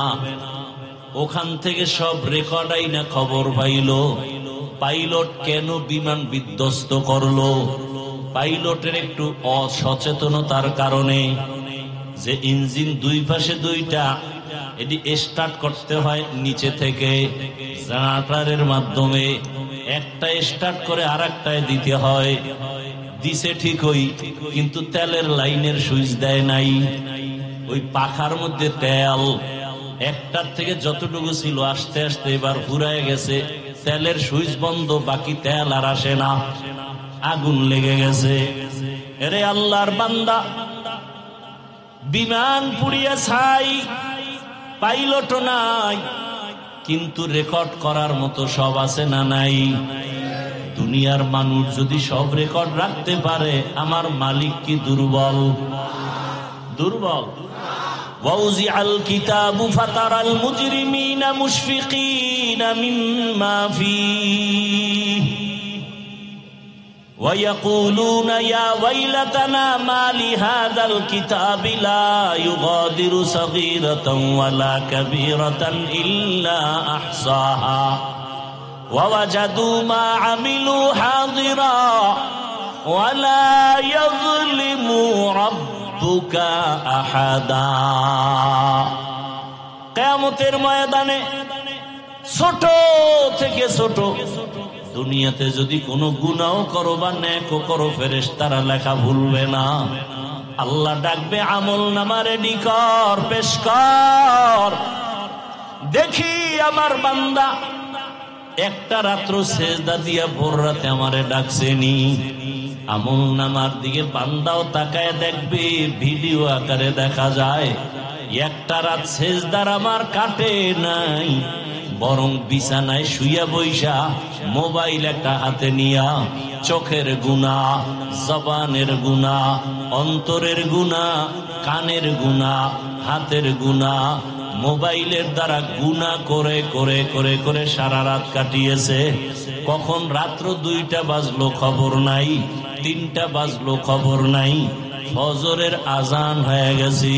ওখান থেকে সব রেকর্ড আইনা খবর পাইল পাইলট কেন বিমান বিধ্বস্ত করলো। পাইলটের একটু অসচেতনতার কারণে, যে ইঞ্জিন দুই পাশে দুইটা, এটি স্টার্ট করতে হয় নিচে থেকে জেনারেটরের মাধ্যমে, একটা স্টার্ট করে আর একটায় দিতে হয়। দিছে ঠিকই, কিন্তু তেলের লাইনের সুইচ দেয় নাই। ওই পাখার মধ্যে তেল একটার থেকে যতটুকু ছিল আস্তে আস্তে এবার ফুরায় গেছে, তেলের সুইচ বন্ধ, বাকি তেল আর আসে না, আগুন লেগে গেছে। এরে আল্লাহর বান্দা, বিমান পুড়িয়া ছাই, পাইলট নাই, কিন্তু রেকর্ড করার মতো সব আছে না নাই? দুনিয়ার মানুষ যদি সব রেকর্ড রাখতে পারে, আমার মালিক কি দুর্বল? দুর্বল। وَوُزِعَ الْكِتَابُ فَتَرَى الْمُجْرِمِينَ مُشْفِقِينَ مِمَّا فِيهِ وَيَقُولُونَ يَا وَيْلَتَنَا مَا لِهَذَا الْكِتَابِ لَا يُغَادِرُ صَغِيرَةً وَلَا كَبِيرَةً إِلَّا أَحْصَاهَا وَوَجَدُوا مَا عَمِلُوا حَاضِرًا وَلَا يَظْلِمُ رَبُّكَ أَحَدًا। কিয়ামতের ময়দানে ছোট থেকে ছোট দুনিয়াতে যদি কোনো গুনাহ করো বা নেকও করো, ফেরেশতারা লেখা ভুলবে না। আল্লাহ ডাকবে, আমল নামা রেডি কর, পেশ কর, দেখি আমার বান্দা একটা রাত্র সেজদা দিয়া ভোর রাতে আমারে ডাকছেনি। আমল নামার দিকে বান্দাও তাকায় দেখবে, ভিডিও আকারে দেখা যায় একটা রাত সেজদার আমার কাটে নাই, বরং বিছানায় শুইয়া বইসা মোবাইল একটা হাতে নিয়া চোখের গুনাহ, জবানের গুনাহ, অন্তরের গুনাহ, কানের গুনাহ, হাতের গুনাহ, মোবাইলের দ্বারা গুনাহ করে করে করে করে সারা রাত কাটিয়েছে। কখন রাত্র 2টা বাজলো খবর নাই, 3টা বাজলো খবর নাই, ফজরের আজান হয়ে গেছে,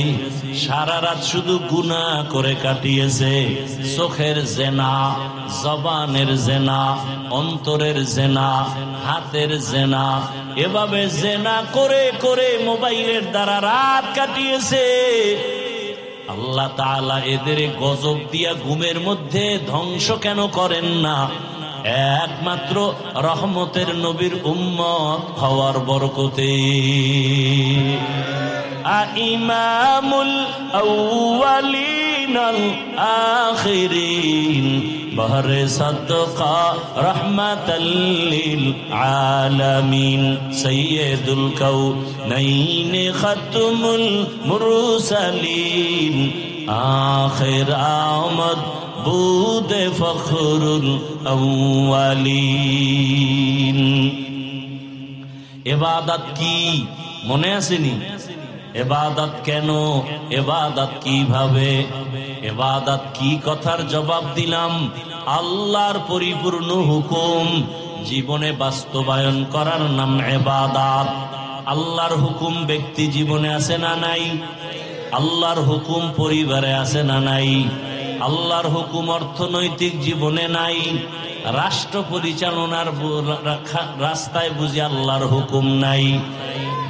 সারা রাত শুধু গুনাহ করে কাটিয়েছে। চোখের জেনা, জবানের জেনা, অন্তরের জেনা, হাতের জেনা, এভাবে জেনা করে করে মোবাইলের দ্বারা রাত কাটিয়েছে। আল্লাহ তাআলা এদের গজব দিয়া ঘুমের মধ্যে ধ্বংস কেন করেন না? একমাত্র রহমতের নবীর উম্মত হওয়ার বরকতে। ইমামুল আউয়ালিন আল আখিরিন বহরে সাদকা রহমাতাল লিল আলামিন সাইয়্যিদুল কাউনাইন খাতমুল মুরসালিন আখির আমদ বুদে ফখরুল আউয়ালিন। ইবাদত কি মনে আসেনি? ইবাদত কেন, ইবাদত কিভাবে, ইবাদত কি কথার জবাব দিলাম। আল্লাহর পরিপূর্ণ হুকুম জীবনে বাস্তবায়ন করার নাম ইবাদত। আল্লাহর হুকুম ব্যক্তি জীবনে আছে না নাই? আল্লাহর হুকুম পরিবারে আছে না নাই? আল্লাহর হুকুম অর্থনৈতিক জীবনে নাই, রাষ্ট্র পরিচালনার রাস্তায় বুঝি আল্লাহর হুকুম নাই।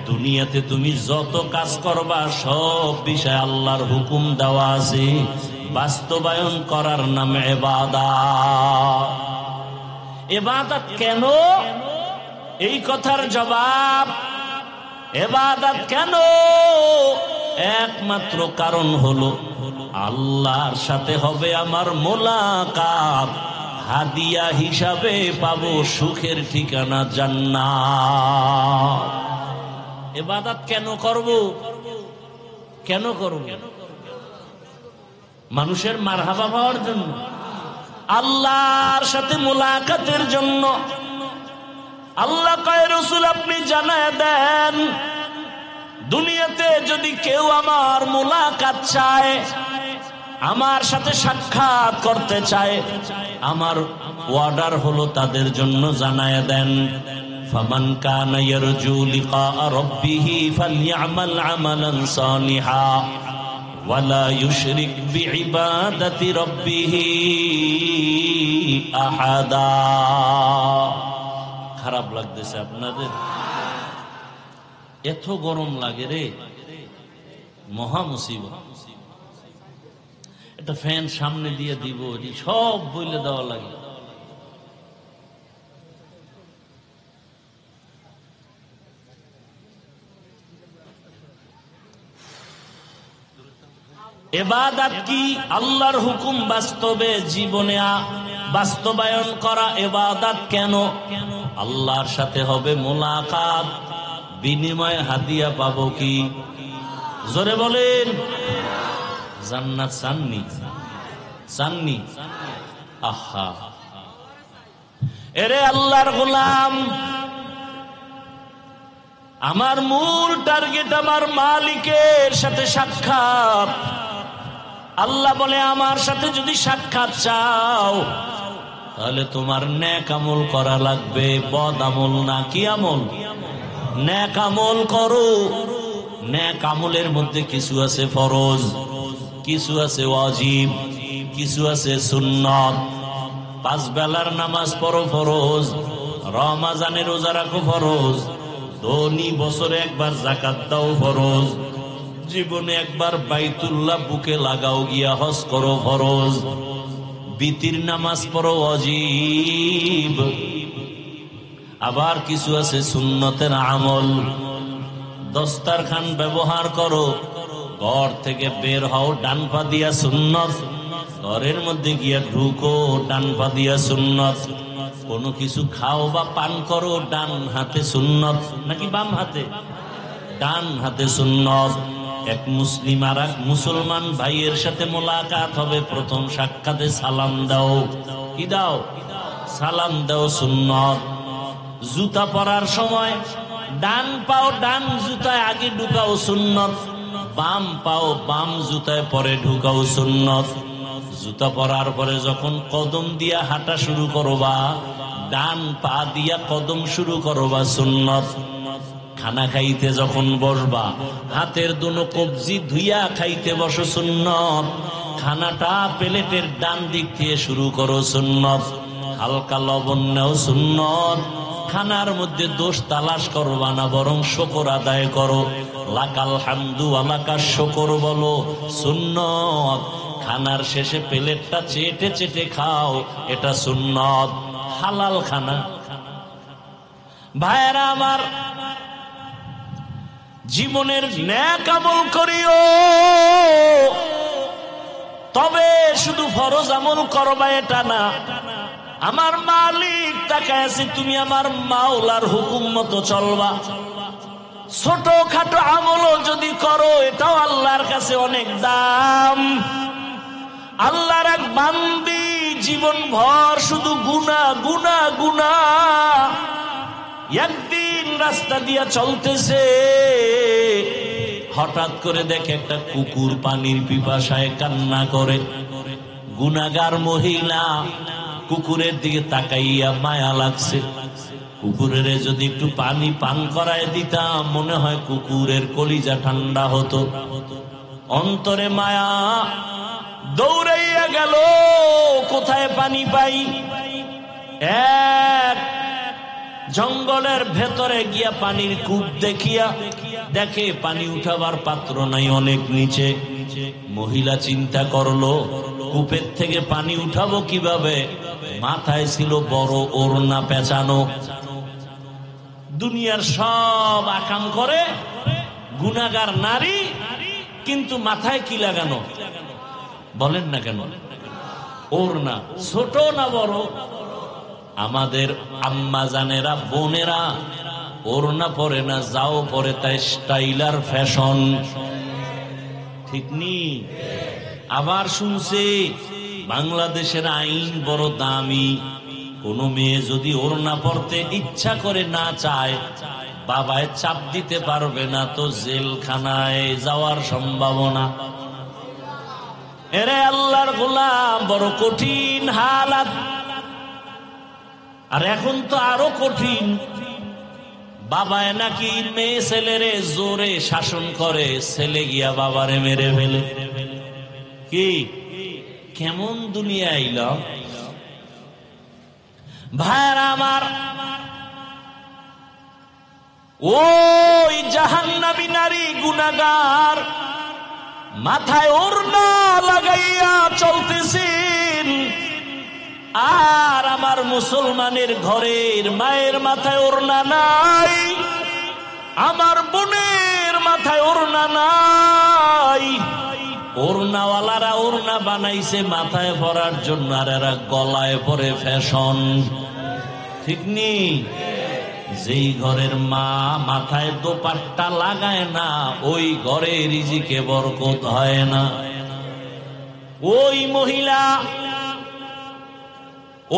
দুনিয়াতে তুমি যত কাজ করবা সব বিষয়ে আল্লাহর হুকুম দেওয়া আছে, বাস্তবায়ন করার নাম ইবাদত। ইবাদত কেন? এই কথার জবাব, ইবাদত কেন, একমাত্র কারণ হলো আল্লাহর সাথে হবে আমার মোলাকাত, হাদিয়া হিসাবে পাবো সুখের ঠিকানা জান্নাত। ইবাদত কেন করব? কেন করব? মানুষের মারহাবা পাওয়ার জন্য, আল্লাহর সাথে মোলাকাতের জন্য। আল্লাহ কয়, রাসূল আপনি জানায় দেন, দুনিয়াতে যদি কেউ আমার মোলাকাত চায়, আমার সাথে সাক্ষাৎ করতে চায়, আমার অর্ডার হলো তাদের জন্য জানায় দেন, ফামান কানা ইয়ারজু লিকা রাব্বিহি ফালইআমাল আমালান সালিহা ওয়ালা ইউশরিক বিইবাদাতি রাব্বিহি আহাদা। খারাপ লাগতেছে আপনাদের? এত গরম লাগে রে, মহা মুসিবত। একটা ফ্যান সামনে দিয়ে দিব, সব বইলে দেওয়া লাগে। ইবাদত কি? আল্লাহর হুকুম বাস্তবে জীবনে বাস্তবায়ন করা ইবাদত। কেন? আল্লাহর সাথে হবে মোলাকাত, বিনিময়ে হাদিয়া পাবো কি? জোরে বলেন, জান্নাত চাননি? চাননি? আহা, এরে আল্লাহর গোলাম, আমার মূল টার্গেট আমার মালিকের সাথে সাক্ষাৎ। আল্লাহ বলে, আমার সাথে যদি সাক্ষাৎ চাও তাহলে তোমার নেক আমল করা লাগবে, বদ আমল না। কি আমল? নেক আমল করো। নেক আমলের মধ্যে কিছু আছে ফরজ, কিছু আছে ওয়াজিব, কিছু আছে সুন্নাত। 5 বেলার নামাজ পড়ো ফরজ, রমজানে রোজা রাখো ফরজ, ধনী বছরে একবার যাকাত দাও ফরজ, জীবনে একবার বাইতুল্লাহ বুকে লাগাও গিয়া হজ করো ফরজ, বিতির নামাজ পড়ো ওয়াজিব। আবার কিছু আছে সুন্নতের আমল। দস্তারখান ব্যবহার করো, ঘর থেকে বের হও ডান পা দিয়া সুন্নত, ঘরের মধ্যে গিয়া ঢুকো ডান পা দিয়া সুন্নত। কোনো কিছু খাও বা পান করো ডান হাতে সুন্নত, নাকি বাম হাতে? ডান হাতে সুন্নত। এক মুসলিম আর এক মুসলমান ভাইয়ের সাথে মোলাকাত হবে, প্রথম সাক্ষাতে সালাম দাও। কি দাও? সালাম দাও, সুন্নত। জুতা পরার সময় ডান পাও ডান জুতায় আগে ঢুকাও, সুন্নত। বাম পাও বাম জুতায় পরে ঢুকাও, সুন্নত। জুতা পরার পরে যখন কদম দিয়া হাঁটা শুরু করবা, ডান পা দিয়া কদম শুরু করবা, সুন্নত। খানা খাইতে যখন বসবা, হাতের দুনো কবজি ধুইয়া খাইতে বসো, সুন্নত। খানাটা প্লেটের ডান দিক থেকে শুরু করো, সুন্নত। হালকা লবণ নেও, সুন্নত। খানার মধ্যে দোষ তালাশ করবা না, বরং শুকর আদায় করো। লাকাল হামদু আলাকার শুকর বলো, সুন্নত। খানার শেষে প্লেটটা চেটে চেটে খাও, এটা সুন্নত। হালাল খানা। ভাইয়েরা আমার, জীবনের নেক আমল করিও, তবে শুধু ফরজ আমল করবা এটা না। আমার মালিক তাকায় আছে, তুমি আমার মাওলার হুকুম মতো চলবা। ছোট খাটো আমলও যদি করো, এটাও আল্লাহর কাছে অনেক দাম। আল্লাহর এক বান্দি জীবন ভর শুধু গুনাহ গুনাহ গুনাহ। একদিন রাস্তা দিয়া চলতেছে, হঠাৎ করে দেখে একটা কুকুর পানির পিপাসায় কান্না করে। গুনাহগার মহিলা কুকুরের দিকে তাকাইয়া মায়া লাগছে। কুকুরের যদি একটু পানি পান করায় দিতাম, মনে হয় কুকুরের কলিজা ঠান্ডা হতো। অন্তরে মায়া, দৌড়াইয়া গেল কোথায় পানি পাই। এক জঙ্গলের ভেতরে গিয়া পানির কূপ দেখিয়া দেখে পানি উঠাবার পাত্র নাই, অনেক নিচে। মহিলা চিন্তা করলো কূপের থেকে পানি উঠাবো কিভাবে? মাথায় ছিল বড় ওড়না পেঁচানো। দুনিয়ার সব আকাম করে, গুনাহগার নারী, কিন্তু মাথায় কি লাগানো বলেন না কেন? ওড়না। ছোট না বড়? আমাদের আম্মা জানেরা, বোনেরা ওড়না পরে না, যাও পরে, তাই স্টাইলার ফ্যাশন, ঠিক নি? আবার শুনছে বাংলাদেশের আইন বড় দামি, কোন মেয়ে যদি ওড়না পরতে ইচ্ছা করে না চায়, বাবায় চাপ দিতে পারবে না, তো জেলখানায় যাওয়ার সম্ভাবনা। এরে আল্লাহর গোলাম, বড় কঠিন হালাত। আর এখন তো আরো কঠিন, বাবায় নাকি মেয়ে ছেলেরে জোরে শাসন করে, ছেলে গিয়া বাবারে মেরে ফেলে। কি কেমন দুনিয়া আইল ভাইরা আমার! ওই জাহান্নামী নারী গুনাহগার মাথায় ওড়না লাগাইয়া চলতেছেন, আর আমার মুসলমানের ঘরের মায়ের মাথায় ওড়না নাই, আমার বোনের মাথায় ওড়না নাই। ওড়নাওয়ালারা ওড়না বানাইছে মাথায় পরার জন্য, আর এরা গলায় পরে ফ্যাশন, ঠিক নি? যেই ঘরের মা মাথায় দোপাট্টা লাগায় না, ওই ঘরে রিজিকে বরকত হয় না। ওই মহিলা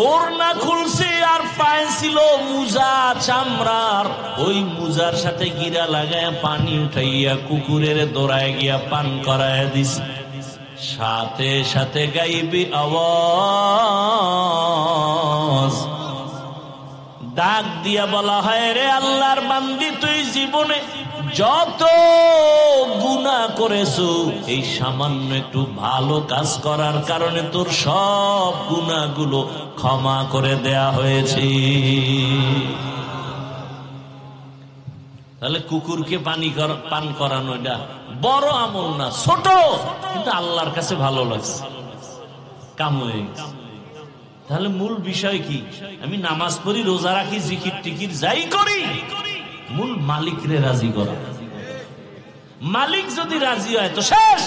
ওড়না খুলছে আর পায়ে ছিল মুজা চামড়ার, ওই মুজার সাথে গিরা লাগায় পানি উঠাইয়া কুকুরের দৌড়ায় গিয়া পান করায় দিস। সাথে সাথে গাইবি আওয়াজ ডাক দিয়া বলা হয়, রে আল্লাহর বান্দি, তুই জীবনে যত গুনাহ করেছো, এই সামান্য একটু ভালো কাজ করার কারণে তোর সব গুনাহগুলো ক্ষমা করে দেয়া হয়েছে। তাহলে কুকুরকে পান করানো এটা বড় আমল না, ছোট, কিন্তু আল্লাহর কাছে ভালো লাগছে, কাম হয়ে গেছে। তাহলে মূল বিষয় কি? আমি নামাজ পড়ি, রোজা রাখি, জিকির টিকির যাই করি, মূল মালিকরে রাজি করা। মালিক যদি রাজি হয় তো শেষ।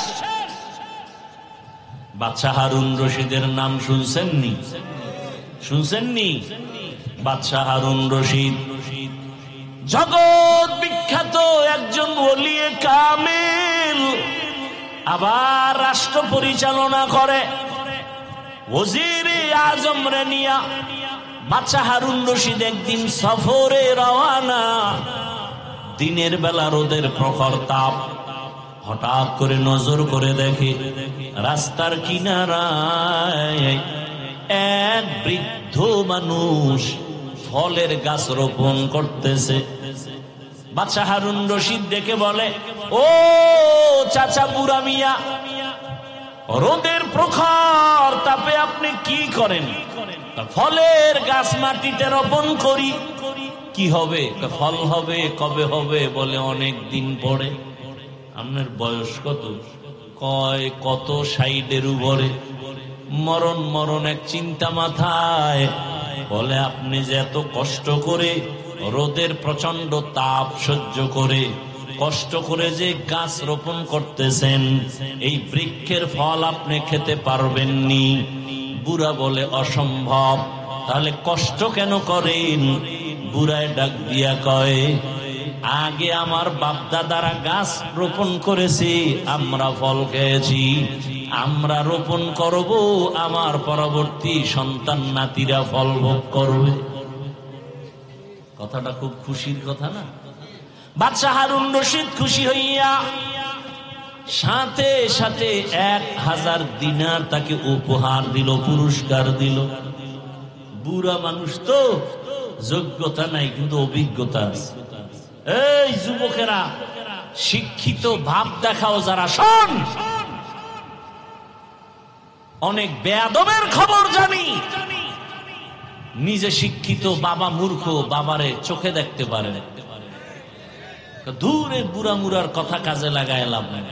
বাদশাহ হারুন রশিদের নাম শুনছেননি? শুনছেননি? বাদশাহ হারুন রশিদ জগৎ বিখ্যাত একজন ওলিয়ে কামিল, আবার রাষ্ট্র পরিচালনা করে। ওজিরে আজম রে নিয়া বাদশাহ হারুন রশিদ একদিন সফরে রওয়ানা। দিনের বেলা রোদের প্রখর তাপ, হঠাৎ করে নজর করে দেখে রাস্তার কিনারায় এক বৃদ্ধ মানুষ ফলের গাছ রোপণ করতেছে। বাদশাহ হারুন রশিদ দেখে বলে, ও চাচা বুড়া মিয়া, রোদের প্রখর তাপে আপনি কি করেন? ফলের গাছ মাটিতে রোপণ করি। কি হবে? ফল হবে। কবে হবে? বলে অনেক দিন পরে। আপনার বয়স কত? কয় কত 60-এর উপরে। মরণ মরণ এক চিন্তা মাথায়। বলে আপনি যে এত কষ্ট করে রোদের প্রচন্ড তাপ সহ্য করে কষ্ট করে যে গাছ রোপণ করতেছেন, এই বৃক্ষের ফল আপনি খেতে পারবেননি। বুড়া বলে অসম্ভব। তাহলে কষ্ট কেন করেন? বুড়ায় ডাক দিয়া কয়, আগে আমার বাপ দাদারা গাছ রোপণ করেছে, আমরা ফল খেয়েছি, আমরা রোপণ করব, আমার পরবর্তী সন্তান নাতিরা ফল ভোগ করবে। কথাটা খুব খুশির কথা না? বাদশাহ হারুন রশিদ খুশি হইয়া সাথে সাথে 1000 দিনার তাকে উপহার দিল, পুরস্কার দিল। বুড়া মানুষ তো, যোগ্যতা নাই কিন্তু অভিজ্ঞতা আছে। এই যুবকেরা, শিক্ষিত ভাব দেখাও যারা, শোন, অনেক বেয়াদবের খবর জানি, নিজে শিক্ষিত বাবা মূর্খ, বাবারে চোখে দেখতে পারে না। দূরে বুড়া মুড়ার কথা কাজে লাগায় লাভ নেই।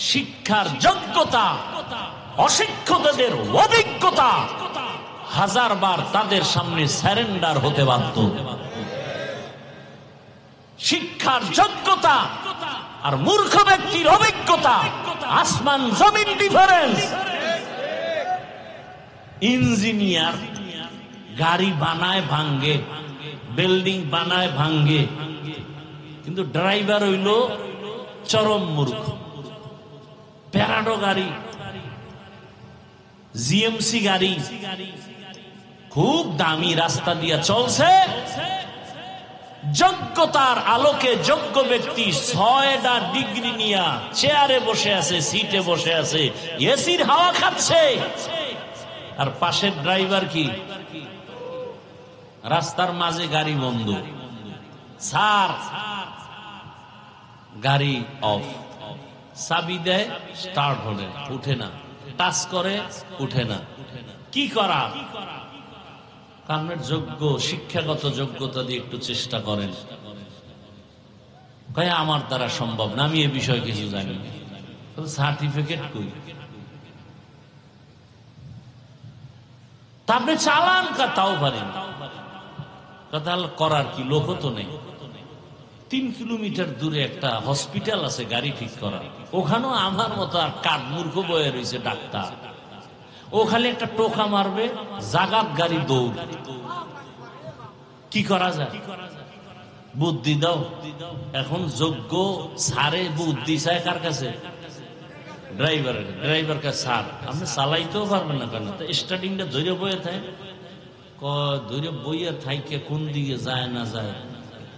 শিক্ষার যোগ্যতা, অশিক্ষিতদের অভিজ্ঞতা হাজারবার তাদের সামনে স্যারেন্ডার হতে বাধ্য। শিক্ষার যোগ্যতা আর মূর্খ ব্যক্তির অভিজ্ঞতা আসমান জমিন ডিফারেন্স। ইঞ্জিনিয়ার গাড়ি বানায় ভাঙ্গে, বিল্ডিং বানায় ভাঙ্গে, কিন্তু ড্রাইভার হইল চরম মূর্খ। প্যারাডো গাড়ি, জিএমসি গাড়ি খুব দামি রাস্তা দিয়া চলছে, যোগ্যতার আলোকে যোগ্য ব্যক্তি 6টা ডিগ্রি নিয়া চেয়ারে বসে আছে, সিটে বসে আছে, এসির হাওয়া খাচ্ছে, আর পাশের ড্রাইভার কি রাস্তার মাঝে গাড়ি বন্ধ, স্যার গাড়ি অফ, চাবি দেয় স্টার্ট হলে উঠে না, টাচ করে উঠে না, কি করা? আপনার যোগ্য শিক্ষাগত যোগ্যতা দিয়ে একটু চেষ্টা করেন। কয় আমার দ্বারা সম্ভব না, আমি এ বিষয়ে কিছু জানি না। সার্টিফিকেট কই? তা আপনি চালান তাও পারেন, তাহলে করার কি? লোক তো নেই। 3 কিলোমিটার দূরে একটা হসপিটাল আছে গাড়ি ঠিক করা, ওখানেও আমার মতো আর কাঠমূর্খ বয়ে রয়েছে ডাক্তার। ও খালি একটা টোকা মারবে, জাগাত গাড়ি দৌড়। কি করা যায়? বুদ্ধি দাও। এখন যোগ্য সারে বুদ্ধি চায় কার কাছে? ড্রাইভারের। ড্রাইভার কাছে, স্যার আপনি চালাইতেও পারবেন না কেন? স্টার্টিংটা ধৈর্য বইয়ে থাকে, ধৈর্য বইয়ে থাইকে কোন দিকে যায় না যায়,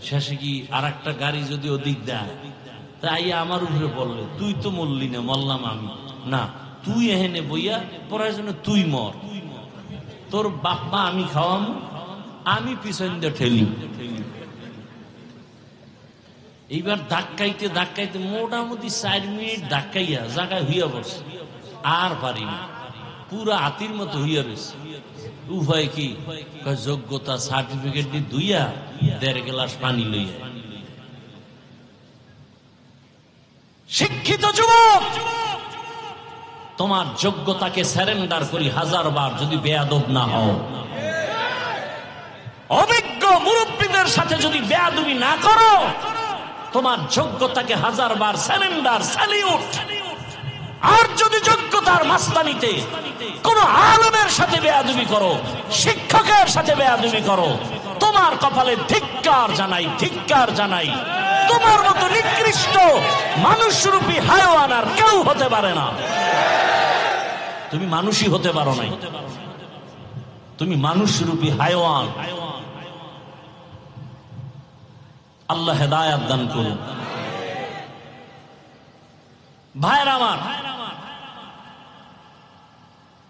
শেষে কি আর একটা গাড়ি যদি ওদিক দেয়, তাই আমার উপরে বললে তুই তো মরলি না, মরলাম আমি না, তুই এহেনে বইয়া প্রয়োজনে তুই মর, তোর বাপ মা আমি খাওয়াম, আমি পিছন দিয়ে ঠেলি। এইবার ধাক্কাইতে ধাক্কাইতে মোটামুটি 4 মিনিট ধাক্কাইয়া জায়গায় হইয়া পড়ছে, আর পারি না, পুরা হাতির মতো হইয়া রয়েছে। উভয় কি? যোগ্যতা সার্টিফিকেট দিয়ে ধুইয়া 1.5 গ্লাস পানি লইয়া। শিক্ষিত যুবক, তোমার যোগ্যতাকে স্যারেন্ডার করি 1000 বার, যদি বেয়াদব না হও। অভিজ্ঞ মুরব্বীদের সাথে যদি বেয়াদবি না করো, তোমার যোগ্যতাকে 1000 বার স্যারেন্ডার, স্যালিউট। আর যদি যোগ্যতার মাস্তানিতে কোন আলেমের সাথে বেয়াদবি করো, শিক্ষকের সাথে বেয়াদবি করো, তোমার কপালে ধিক্কার জানাই, ধিক্কার জানাই। তোমার মতো নিকৃষ্ট মানুষরূপী হায়াওয়ান আর কেউ হতে পারে না। তুমি মানুষই হতে পারো নাই, তুমি মানুষরূপী হায়াওয়ান। আল্লাহ হেদায়েত দান করুন। ভাইরা আমার,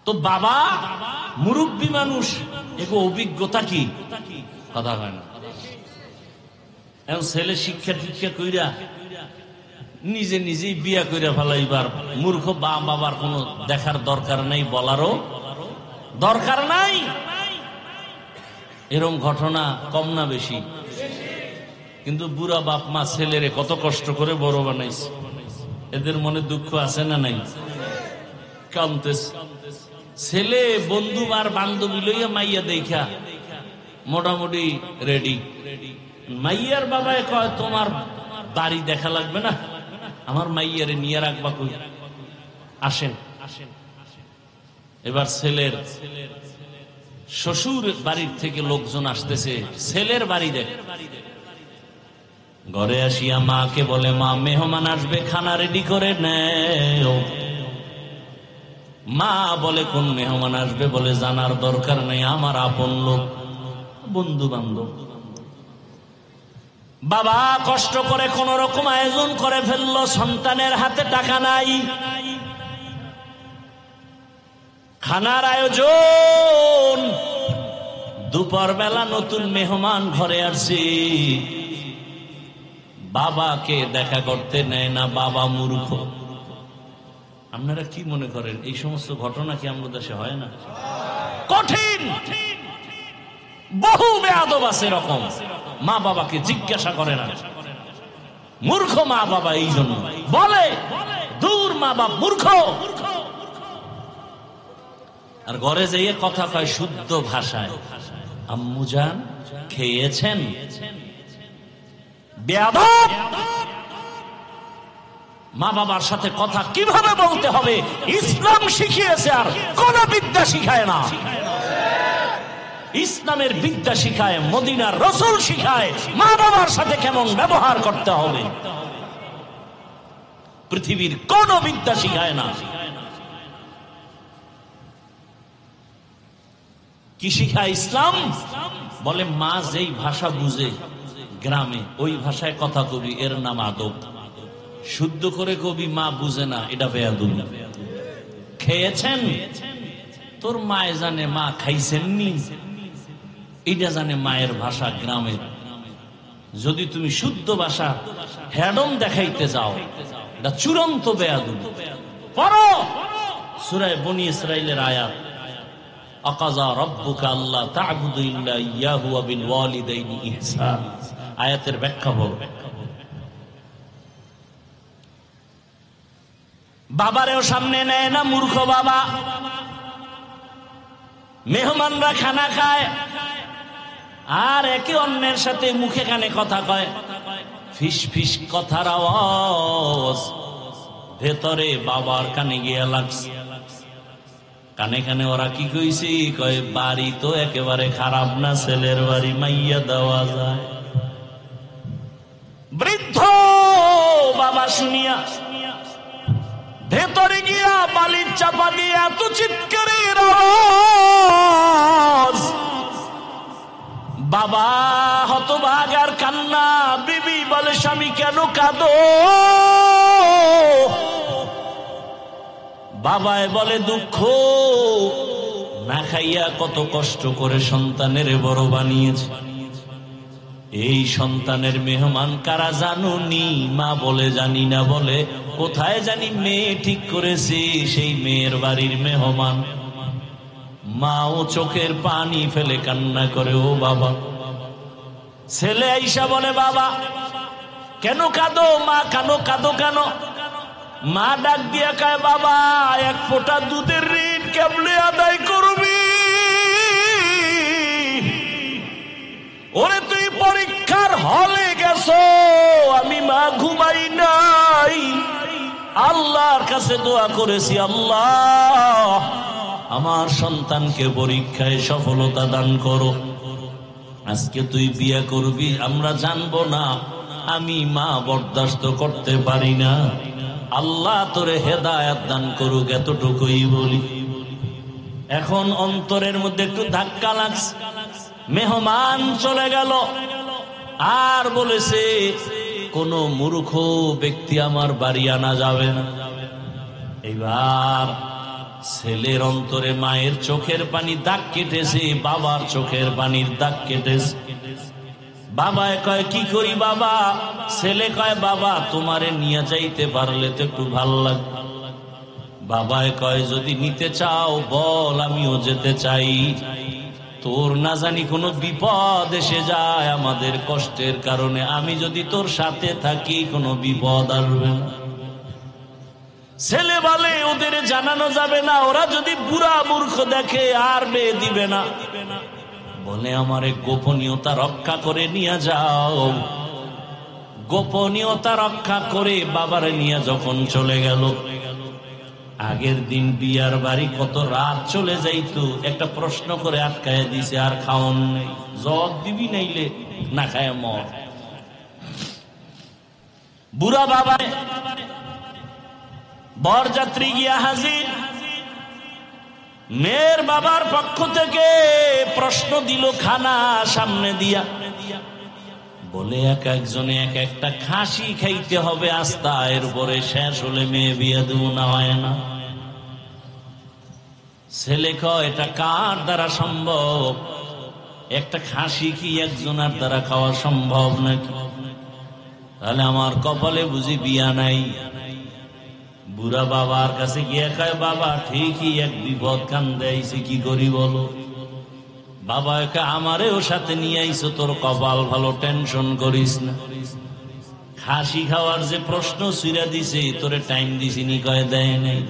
তো বাবা মুরব্বী মানুষ, এগো অভিজ্ঞতা কি? কথা হয় না। এখন ছেলে শিক্ষা টিক্ষা কইরা নিজে নিজেই বিয়া কইরা ফেলাইবার মূর্খ বাবার কোনো দেখার দরকার নাই, বলারও দরকার নাই। এরকম ঘটনা কম না বেশি? কিন্তু বুড়া বাপ মা ছেলেরে কত কষ্ট করে বড় বানাইছে, এদের মনে দুঃখ আছে না নাই? কামতেছে। ছেলে বন্ধু আর বান্ধবী লইয়া মাইয়া দেখা মোটামুটি রেডি। মাইয়ার বাবায় কয় তোমার বাড়ি দেখা লাগবে না, আমার মাইয়ারে নিয়ে রাখবা কই, আসেন। এবার ছেলের শ্বশুর বাড়ির থেকে লোকজন আসতেছে, ছেলের বাড়ি দেখ। ঘরে আসিয়া মাকে বলে, মা মেহমান আসবে, খানা রেডি করে নেও। মা বলে, কোন মেহমান আসবে? বলে জানার দরকার নেই, আমার আপন লোক, বন্ধু বান্ধব। বাবা কষ্ট করে কোন রকম আয়োজন করে ফেললো, সন্তানের হাতে টাকা নাই, খানার আয়োজন। দুপুর বেলা নতুন মেহমান ঘরে আসছে, বাবাকে দেখা করতে নেয় না, বাবা মূর্খ। আপনারা কি মনে করেন এই সমস্ত ঘটনা কি আমাদের দেশে হয় না? কঠিন, বহু বেয়াদব আছে এরকম, মা বাবাকে জিজ্ঞাসা করে না। মূর্খ মা বাবা এই জন্য বলে, দূর মা বাপ মূর্খ। আর ঘরে যেয়ে কথা কয় শুদ্ধ ভাষায়, আম্মু জান খেয়েছেন। বেয়াদব। মা বাবার সাথে কথা কিভাবে বলতে হবে ইসলাম শিখিয়েছে, আর কোন বিদ্যা শিখায় না। ইসলামের বিদ্যা শিখায়, মদিনার রাসূল শিখায় মা বাবার সাথে কেমন ব্যবহার করতে হবে। পৃথিবীর কোন বিদ্যা শিখায় না। কি শিখায় ইসলাম? বলে মা যেই ভাষা বুঝে গ্রামে ওই ভাষায় কথা কবি, এর নাম আদব। শুদ্ধ করে কবি মা বুঝে না, এটা বেয়াদবি। খেয়েছেন, তোর মায়ে জানে মা খাইছেননি, এটা জানে মায়ের ভাষা গ্রামের। যদি তুমি শুদ্ধ ভাষা হ্যাডম দেখাইতে যাও, এটা চূড়ান্ত বেয়াদবি। পড়ো সূরা বনী ইসরাঈলের আয়াত, আকাযা রাব্বুকা আল্লা তা'বুদু ইল্লা ইয়াহু ওয়া বিল ওয়ালিদাইনি ইহসান। আয়াতের ব্যাখ্যা বল। বাবারেও সামনে নেয় না, মূর্খ বাবা। মেহমানরা খানা খায় আর একে অন্যের সাথে মুখে কানে কথা কয়, ফিস ফিস কথার আওয়াজ ভেতরে বাবার কানে গিয়া লাগছে। কানে কানে ওরা কি কইছে, কয় বাড়ি তো একেবারে খারাপ না, ছেলের বাড়ি মাইয়া দেওয়া যায়। বৃদ্ধ বাবা শুনিয়া ভেতরে গিয়া বালির চাপা দিয়ে এত চিৎকারের আওয়াজ, বাবা হতভাগ আর কান্না। বিবি বলে, স্বামী কেন কাঁদো? বাবায় বলে, দুঃখ না খাইয়া কত কষ্ট করে সন্তানের বড় বানিয়েছে। এই সন্তানের মেহমান কারা জানুনি? মা বলে জানি না। বলে কোথায় জানি মেয়ে ঠিক করেছে, সেই মেয়ের বাড়ির মেহমান। মাও চোখের পানি ফেলে কান্না করে, ও বাবা। ছেলে আইসা বলে, বাবা কেন কাঁদো? মা কেন কাঁদো কেন? মা ডাক দিয়া কয়, বাবা এক ফোঁটা দুধের ঋণ কেমনে আদায় করবি? ওরে তুই পরীক্ষার হলে গেছো, আমি মা ঘুমাই নাই, আল্লাহর কাছে দোয়া করেছি, আল্লাহ আমার সন্তানকে পরীক্ষায় সফলতা দান করো। আজকে তুই বিয়ে করবি, আমরা জানবো না, আমি মা বরদাস্ত করতে পারি না, আল্লাহ তোরে হেদায়েত দান করুক, এতটুকুই বলি। এখন অন্তরের মধ্যে একটু ধাক্কা লাগছে। মেহমান চলে গেল, আর বলেছে কোন মূর্খ ব্যক্তি আমার বাড়ি আনা যাবে না। এবার ছেলের অন্তরে মায়ের চোখের পানি দাগ কেটেছে, বাবার চোখের পানির দাগ কেটেছে। বাবায় কয়, কি করি বাবা? ছেলে কয়, বাবা তোমারে নিয়ে যাইতে পারলে তো একটু ভাল লাগবে। বাবায় কয়, যদি নিতে চাও বল, আমিও যেতে চাই। তোর না জানি কোনো বিপদ এসে যায় আমাদের কষ্টের কারণে, আমি যদি তোর সাথে থাকি কোনো বিপদ আসবে না। ছেলে বলে, ওদের জানানো যাবে না, ওরা যদি বুড়া মূর্খ দেখে আর মেয়ে দিবে না। বলে, আমারে গোপনীয়তা রক্ষা করে নিয়ে যাও। গোপনীয়তা রক্ষা করে বাবারে নিয়ে যখন চলে গেল, আগের দিন বিয়ার বাড়ি কত রাত চলে যাইতো, একটা প্রশ্ন করে আটকায় দিছে, আর খাওয়ান নেই, জবাব দিবি নাইলে না খায় মর। বুড়া বাবা বরযাত্রী গিয়া হাজির। মেয়ের বাবার পক্ষ থেকে প্রশ্ন দিল খানা সামনে দিয়া, বলে এক একজনে এক একটা খাসি খাইতে হবে আস্তা, এরপরে শেষ হলে মেয়ে বিয়ে দেব না হয় না। ছেলে কয়, এটা কার দ্বারা সম্ভব? একটা খাসি কি একজনের দ্বারা খাওয়া সম্ভব নাকি? তাহলে আমার কপালে বুঝি বিয়া নাই। বুড়া বাবার কাছে গিয়ে কয়, বাবা ঠিকই এক বিপদ কান্দে আইছে, কি করি বলো? বাবা একে আমারেও সাথে নিয়ে আইছো, তোর কপাল ভালো, টেনশন করিস না। খাসি খাওয়ার যে প্রশ্ন ছুঁড়া দিছে, তোরে টাইম দিছিনি? কয় দেয় নাই।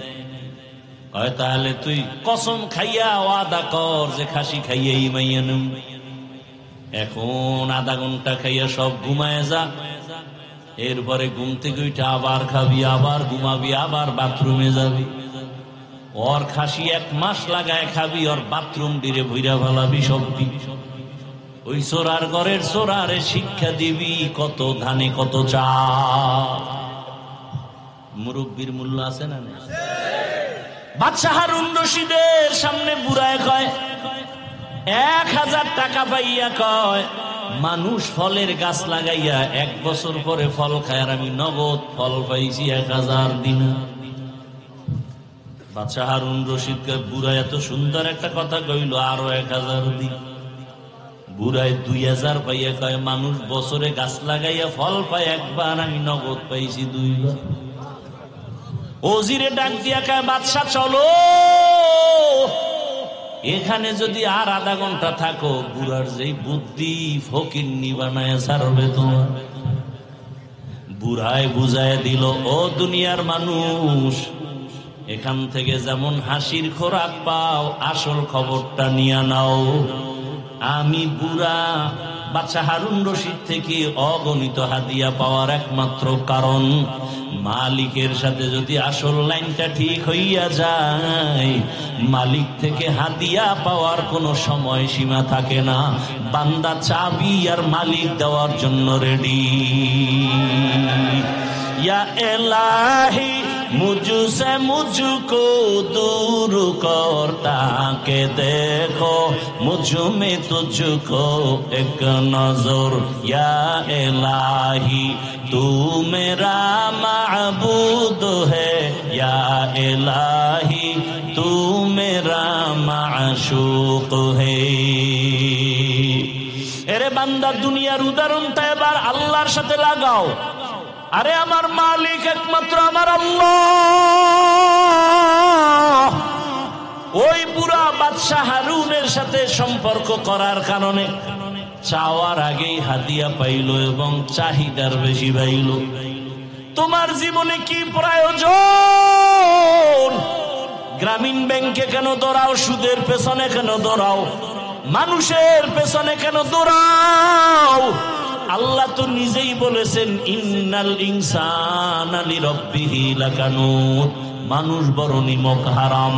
কয় তাহলে তুই কসম খাইয়া ওয়াদা কর যে খাসি খাইয়াই মাইয়া নেব। এখন আধা ঘন্টা খাইয়া সব ঘুমায় যা, এরপরে ঘুম থেকে উঠে আবার খাবি, আবার ঘুমাবি, আবার বাথরুমে যাবি। ওর খাসি 1 মাস লাগায় খাবি, ওর বাথরুম দিরে ভুইরা ভালাবি সব দিবি। ওই চোরার ঘরের চোরারে শিক্ষা দিবি কত ধানে কত চাল। মুরব্বীর মূল্য আছে না? বাদশাহ হারুন রশিদের সামনে বুড়ায় কয়, 1000 টাকা পাইয়া কয়, মানুষ ফলের গাছ লাগাইয়া 1 বছর পরে ফল খায়, আর আমি নগদ ফল পাইছি 1000 দিনার। বাদশাহ হারুন রশিদ কয়, বুড়া এত সুন্দর একটা কথা কইল, আরো 1000 দিন। বুড়ায় 2000 পাইয়া কয়, মানুষ বছরে গাছ লাগাইয়া ফল পায় একবার, আমি নগদ পাইছি 2 বার। ওজিরে ডাক দিয়া কয়, বাদশা চলো, এখানে যদি আর আধা ঘন্টা থাকো, বুড়ার যেই বুদ্ধি ফকিন্নি বানায় ছাড়বে তোমার। বুড়ায় বুঝায় দিল, ও দুনিয়ার মানুষ, এখান থেকে যেমন হাসির খোরাক পাও, আসল খবরটা নিয়ে নাও। আমি বুড়া বাদশাহ হারুন রশিদ থেকে অগণিত হাদিয়া পাওয়ার একমাত্র কারণ, মালিকের সাথে যদি আসল লাইনটা ঠিক হইয়া যায়, মালিক থেকে হাদিয়া পাওয়ার কোনো সময় সীমা থাকে না। বান্দা চাবি আর মালিক দেওয়ার জন্য রেডি। ইয়া এলাহি मुझसे मुझको दूर करता के देखो, मुझ में तुझको एक नजर। या इलाही तू मेरा माबूद है, या इलाही तू मेरा माशूक है। এরে বান্দা, দুনিয়ার উদাহরণটা এবার আল্লাহর সাথে লাগাও। আরে আমার মালিক একমাত্র আমার আল্লাহ। ওই বুড়া বাদশাহ হারুনের সাথে সম্পর্ক করার কারণে চাওয়ার আগেই হাদিয়া পাইল এবং চাহিদার বেশি পাইল। তোমার জীবনে কি প্রয়োজন? গ্রামীণ ব্যাংকে কেন দৌড়াও? সুদের পেছনে কেন দৌড়াও? মানুষের পেছনে কেন দৌড়াও? আল্লাহ তো নিজেই বলেছেন, ইন্নাল ইনসানা লিরাব্বিহি লাকানুত, মানুষ বড় নিমক হারাম,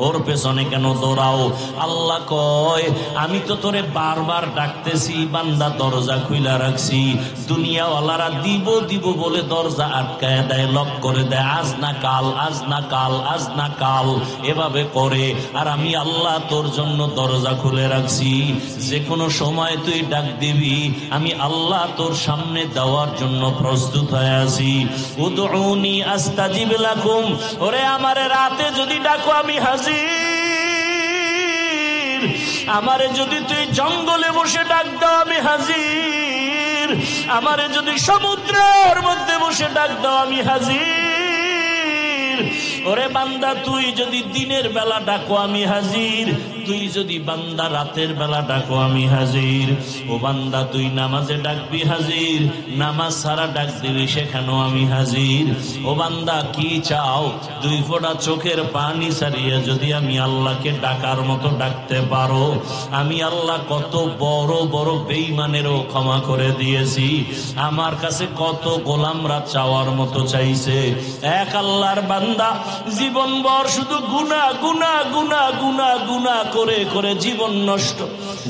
ওর পেছনে কেন দৌড়াও? আল্লাহ কয়, আমি তো তোরে বারবার ডাকতেছি, বান্দা দরজা খুইলা রাখছি। দুনিয়াওয়ালারা দিব দিব বলে দরজা আটকায় দেয়, লক করে দেয়, আজ না কাল, আজ না কাল, আজ না কাল, এভাবে করে। আর আমি আল্লাহ তোর জন্য দরজা খুলে রাখছি, যে কোনো সময় তুই ডাক দিবি, আমি আল্লাহ তোর সামনে দেওয়ার জন্য প্রস্তুত হয়ে আছি। উদউনি আস্তাজিব লাকুম, ওরে আমারে রাতে যদি ডাকো আমি হাজির। আমারে যদি তুই জঙ্গলে বসে ডাক দাও আমি হাজির। আমারে যদি সমুদ্রের মধ্যে বসে ডাক দাও আমি হাজির। ওরে বান্দা, তুই যদি দিনের বেলা ডাকো আমি হাজির, তুই যদি বান্দা রাতের বেলা ডাকো আমি হাজির। ও বান্দা, তুই নামাজে ডাকবি হাজির, নামাজ সারা ডাক দিবি সেখানেও আমি হাজির। ও বান্দা, কি চাও? 2 ফোঁটা চোখের পানি ছাড়িয়ে যদি আমি আল্লাহকে ডাকার মতো ডাকতে পারো, আমি আল্লাহ কত বড় বড় বেঈমানেরও ক্ষমা করে দিয়েছি। আমার কাছে কত গোলামরা চাওয়ার মতো চাইছে। এক আল্লাহর বান্দা জীবনভর শুধু গুনাহ গুনাহ গুনাহ গুনাহ গুনাহ করে করে জীবন নষ্ট।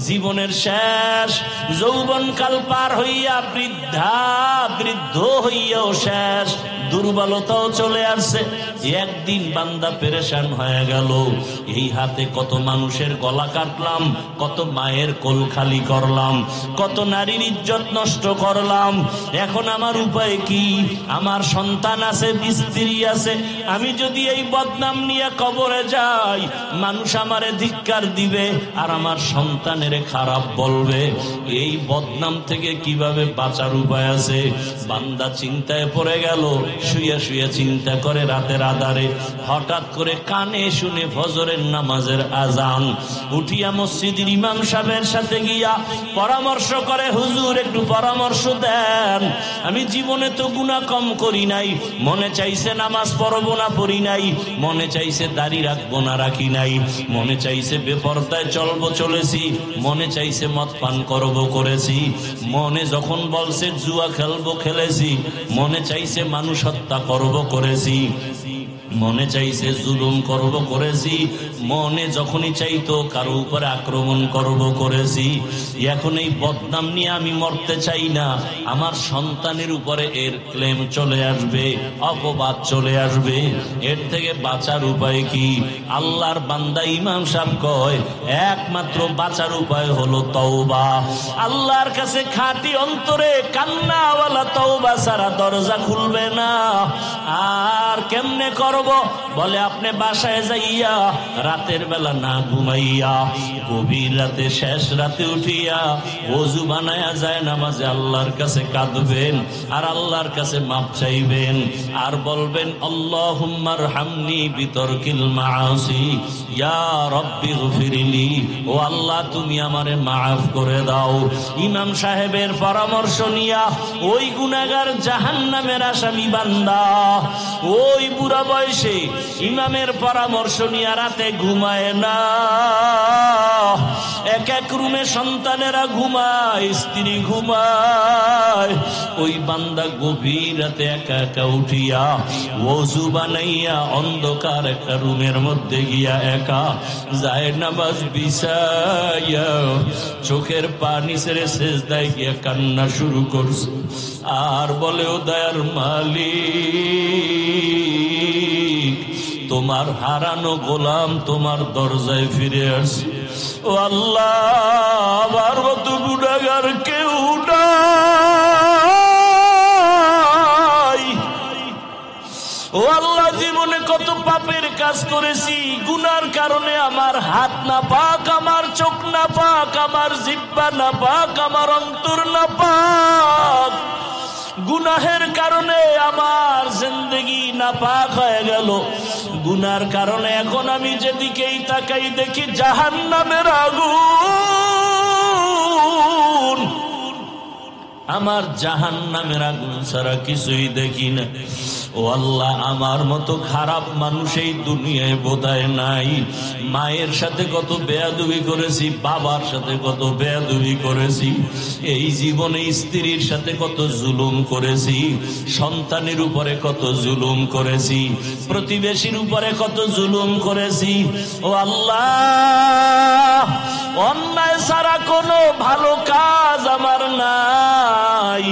জীবনের শেষ যৌবনকাল পার হইয়া বৃদ্ধ হইয়াও শেষ, দুর্বলতাও চলে আসছে। একদিন বান্দা পেরেশান হয়ে গেল, এই হাতে কত মানুষের গলা কাটলাম, কত মায়ের কোল খালি করলাম, কত নারীর ইজ্জত নষ্ট করলাম। এখন আমার উপায় কি? আমার সন্তান আছে, স্ত্রী আছে, আমি যদি এই বদনাম নিয়ে কবরে যাই, মানুষ আমারে ধিক্কার চিৎকার দিবে আর আমার সন্তানের খারাপ বলবে। এই বদনাম থেকে কিভাবে বাঁচার উপায় আছে? বান্দা চিন্তায় পড়ে গেল, শুয়ে শুয়ে চিন্তা করে রাতের আধারে। হঠাৎ করে কানে শুনে ফজরের নামাজের আজান। উঠিয়া মসজিদের ইমাম সাহেবের সাথে গিয়া পরামর্শ করে, হুজুর একটু পরামর্শ দেন, আমি জীবনে তো গুনাহ কম করি নাই, মনে চাইছে নামাজ পড়বো না পড়ি নাই, মনে চাইছে দাড়ি রাখবো না রাখি নাই, মনে চাইছে বেপরদায় চলবো চলেছি, মনে চাইছে মদ পান করবো করেছি, মনে যখন বলছে জুয়া খেলবো খেলেছি, মনে চাইছে মানুষ হত্যা করবো করেছি, মনে চাইছে জুলুম করব করেছি, মনে যখনই চাইতো কারো উপরে আক্রমণ করব করেছি। এখন এই বদনাম নিয়ে আমি মরতে চাই না, আমার সন্তানের উপরে এর ক্লেম চলে আসবে, অপবাদ চলে আসবে। এর থেকে বাঁচার উপায় কি? আল্লাহর বান্দা ইমাম সাহেব কয় একমাত্র বাঁচার উপায় হলো তওবা। আল্লাহর কাছে খাঁটি অন্তরে কান্নাওয়ালা তওবা ছাড়া দরজা খুলবে না। আর কেমনে করব? বলে আপনি বাসায় যাইয়া রাতের বেলা না ঘুমাইয়া গভীর রাতে শেষ রাতে উঠিয়া ওযু বানায়া যায় নামাজে আল্লাহর কাছে কাঁদবেন আর আল্লাহর কাছে মাপ চাইবেন আর বলবেন আল্লাহুম্মারহামনি বিতরকিল মাআসি ইয়া রাব্বি গফিরলি, ও আল্লাহ তুমি আমারে মাফ করে দাও। ইমাম সাহেবের পরামর্শ নিয়া ওই গুনাহগার জাহান্নামের আসামি বান্দা ওই বুড়া বয়সে ইমামের পরামর্শ নিয়ে রাতে ঘুমায় না। এক এক রুমে সন্তানেরা ঘুমায়, স্ত্রী ঘুমায়, ওই বান্দা গভীর রাতে একা একা উঠিয়া ওযু বানাইয়া অন্ধকার একটা রুমের মধ্যে গিয়া একা যায় নামাজ বিছাইয়া চোখের পানি ছেড়ে সেজদায় গিয়া কান্না শুরু করছে আর বলে, ও দয়ার মালিক, তোমার হারানো গোলাম তোমার দরজায় ফিরে আসছে। ও আল্লাহ, আমার মতো গুনাহগার কেউ নাই। ও আল্লাহ, জীবনে কত পাপের কাজ করেছি, গুনার কারণে আমার হাত না পাক, আমার চোখ না পাক, আমার জিহ্বা না পাক, আমার অন্তর না পাক। গুনাহের কারণে আমার জিন্দেগি নাপাক হয়ে গেল। গুনার কারণে এখন আমি যেদিকেই তাকাই দেখি জাহান্নামের আগুন। আমার জাহান্নামের আগুন ছাড়া কিছুই দেখি না। ও আল্লাহ, আমার মতো খারাপ মানুষ এই দুনিয়ায় বোধহয় নাই। মায়ের সাথে কত বেয়াদবি করেছি, বাবার সাথে কত বেয়াদবি করেছি, এই জীবনে স্ত্রীর সাথে কত জুলুম করেছি, সন্তানের উপরে কত জুলুম করেছি, প্রতিবেশীর উপরে কত জুলুম করেছি। ও আল্লাহ, অন্যায় ছাড়া কোনো ভালো কাজ আমার নাই।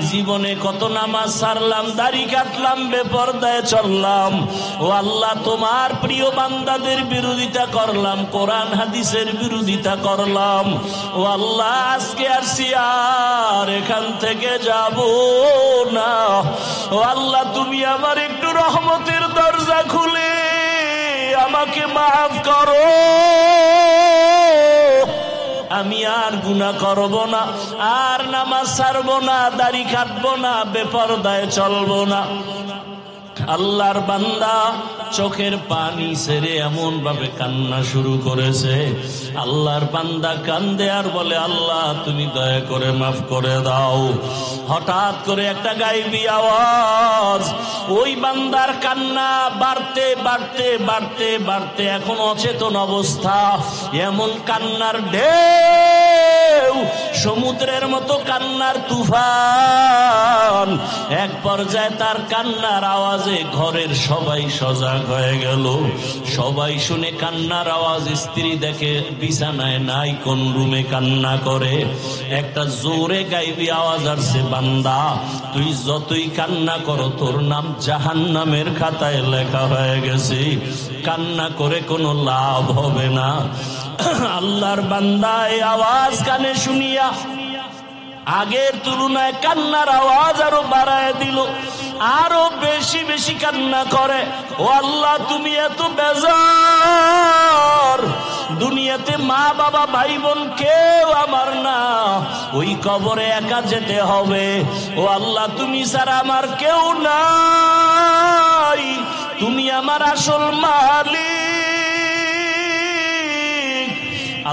জীবনে কত নামাজ ছাড়লাম, দাড়ি কাটলাম, বেপরদায় চললাম। ও আল্লাহ, তোমার প্রিয় বান্দাদের বিরোধিতা করলাম, কোরআন হাদিসের বিরোধিতা করলাম। ও আল্লাহ, আজকে আসছি আর এখান থেকে যাব না। ও আল্লাহ, তুমি আমার একটু রহমতের দরজা খুলে আমাকে মাফ করো। আমি আর গুনাহ করব না, আর নামাজ ছাড়বো না, দাড়ি কাটবো না, বেপরদায় চলবো না। আল্লাহর বান্দা চোখের পানি ছেড়ে এমন ভাবে কান্না শুরু করেছে। আল্লাহর বান্দা কান্দে আর বলে, আল্লাহ তুমি দয়া করে মাফ করে দাও। হঠাৎ করে একটা গায়েবী আওয়াজ, ওই বান্দার কান্না বাড়তে বাড়তে বাড়তে বাড়তে এখন অচেতন অবস্থা। এমন কান্নার ঢেউ, সমুদ্রের মতো কান্নার তুফান। এক পর্যায়ে তার কান্নার আওয়াজে ঘরের সবাই সজাগ হয়ে গেল। সবাই শুনে কান্নার আওয়াজ, স্ত্রী দেখে বিছানায় নাই, কোন রুমে কান্না করে। একটা জোরে গায়েবী আওয়াজ আসছে, বান্দা তুই যতই কান্না করো তোর নাম জাহান্নামের খাতায় লেখা হয়ে গেছে, কান্না করে কোনো লাভ হবে না। আল্লাহর বান্দা এই আওয়াজ কানে শুনিয়া আগের তুলনায় কান্নার আওয়াজ আরো বাড়ায় দিল, আরো বেশি বেশি কান্না করে। ও আল্লাহ, তুমি এত বেজার, দুনিয়াতে মা বাবা ভাই বোন কেউ আমার না, ওই কবরে একা যেতে হবে। ও আল্লাহ, তুমি ছাড়া আমার কেউ নাই, তুমি আমার আসল মালিক।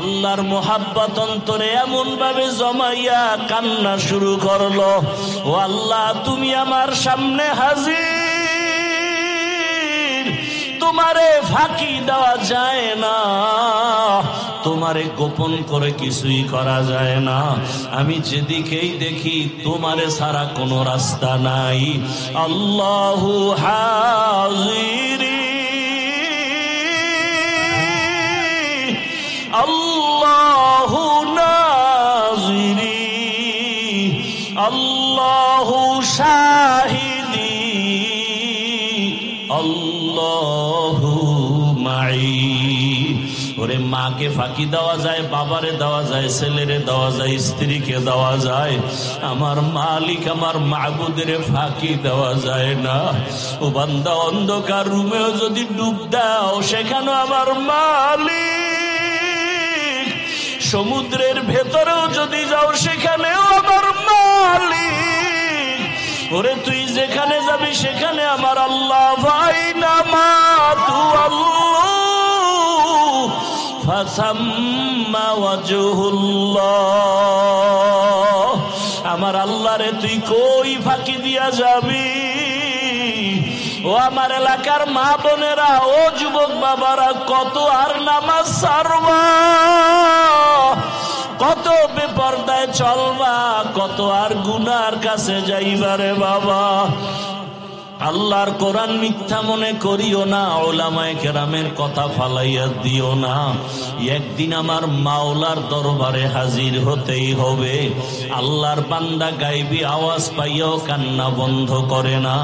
আল্লাহর মোহাব্বত অন্তরে এমন ভাবে জমাইয়া কান্না শুরু করলো। ও আল্লাহ, তুমি আমার সামনে হাজির, তোমারে ফাঁকি দেওয়া যায় না, তোমারে গোপন করে কিছুই করা যায় না। আমি যেদিকেই দেখি তোমারে ছাড়া কোনো রাস্তা নাই। আল্লাহু হাজিরি, আল্লাহু নাজিরি, আল্লাহু শাহিদি, আল্লাহু মাই। ওরে মাকে ফাঁকি দেওয়া যায়, বাবারে দেওয়া যায়, ছেলেরে দেওয়া যায়, স্ত্রীকে দেওয়া যায়, আমার মালিক আমার মাবুদের ফাঁকি দেওয়া যায় না। ও বান্দা, অন্ধকার রুমেও যদি ডুব দাও সেখানে আমার মালিক, সমুদ্রের ভেতরেও যদি যাও সেখানেও আমার মালিক। ওরে তুই যেখানে যাবি সেখানে আমার আল্লাহ। ভাই নামা তু আল্লাহ ফাসাম্মা ওয়াজহুল্লাহ, আমার আল্লাহ রে তুই কই ফাঁকি দিয়া যাবি? ও আমার এলাকার মা বোনেরা, ও যুবক বাবারা, কত আর নামাজ ছাড়বা, কত বেপরদায় চলবা, কত আর গুনার কাছে যাইবারে বাবা। আল্লাহর কোরআন মিথ্যা মনে করিও না, উলামায়ে কেরামের কথা ফালাইয়া দিও না। একদিন আমার মাওলার দরবারে হাজির হতেই হবে। আল্লাহর বান্দা গায়বী আওয়াজ পাইয়াও কান্না বন্ধ করে না।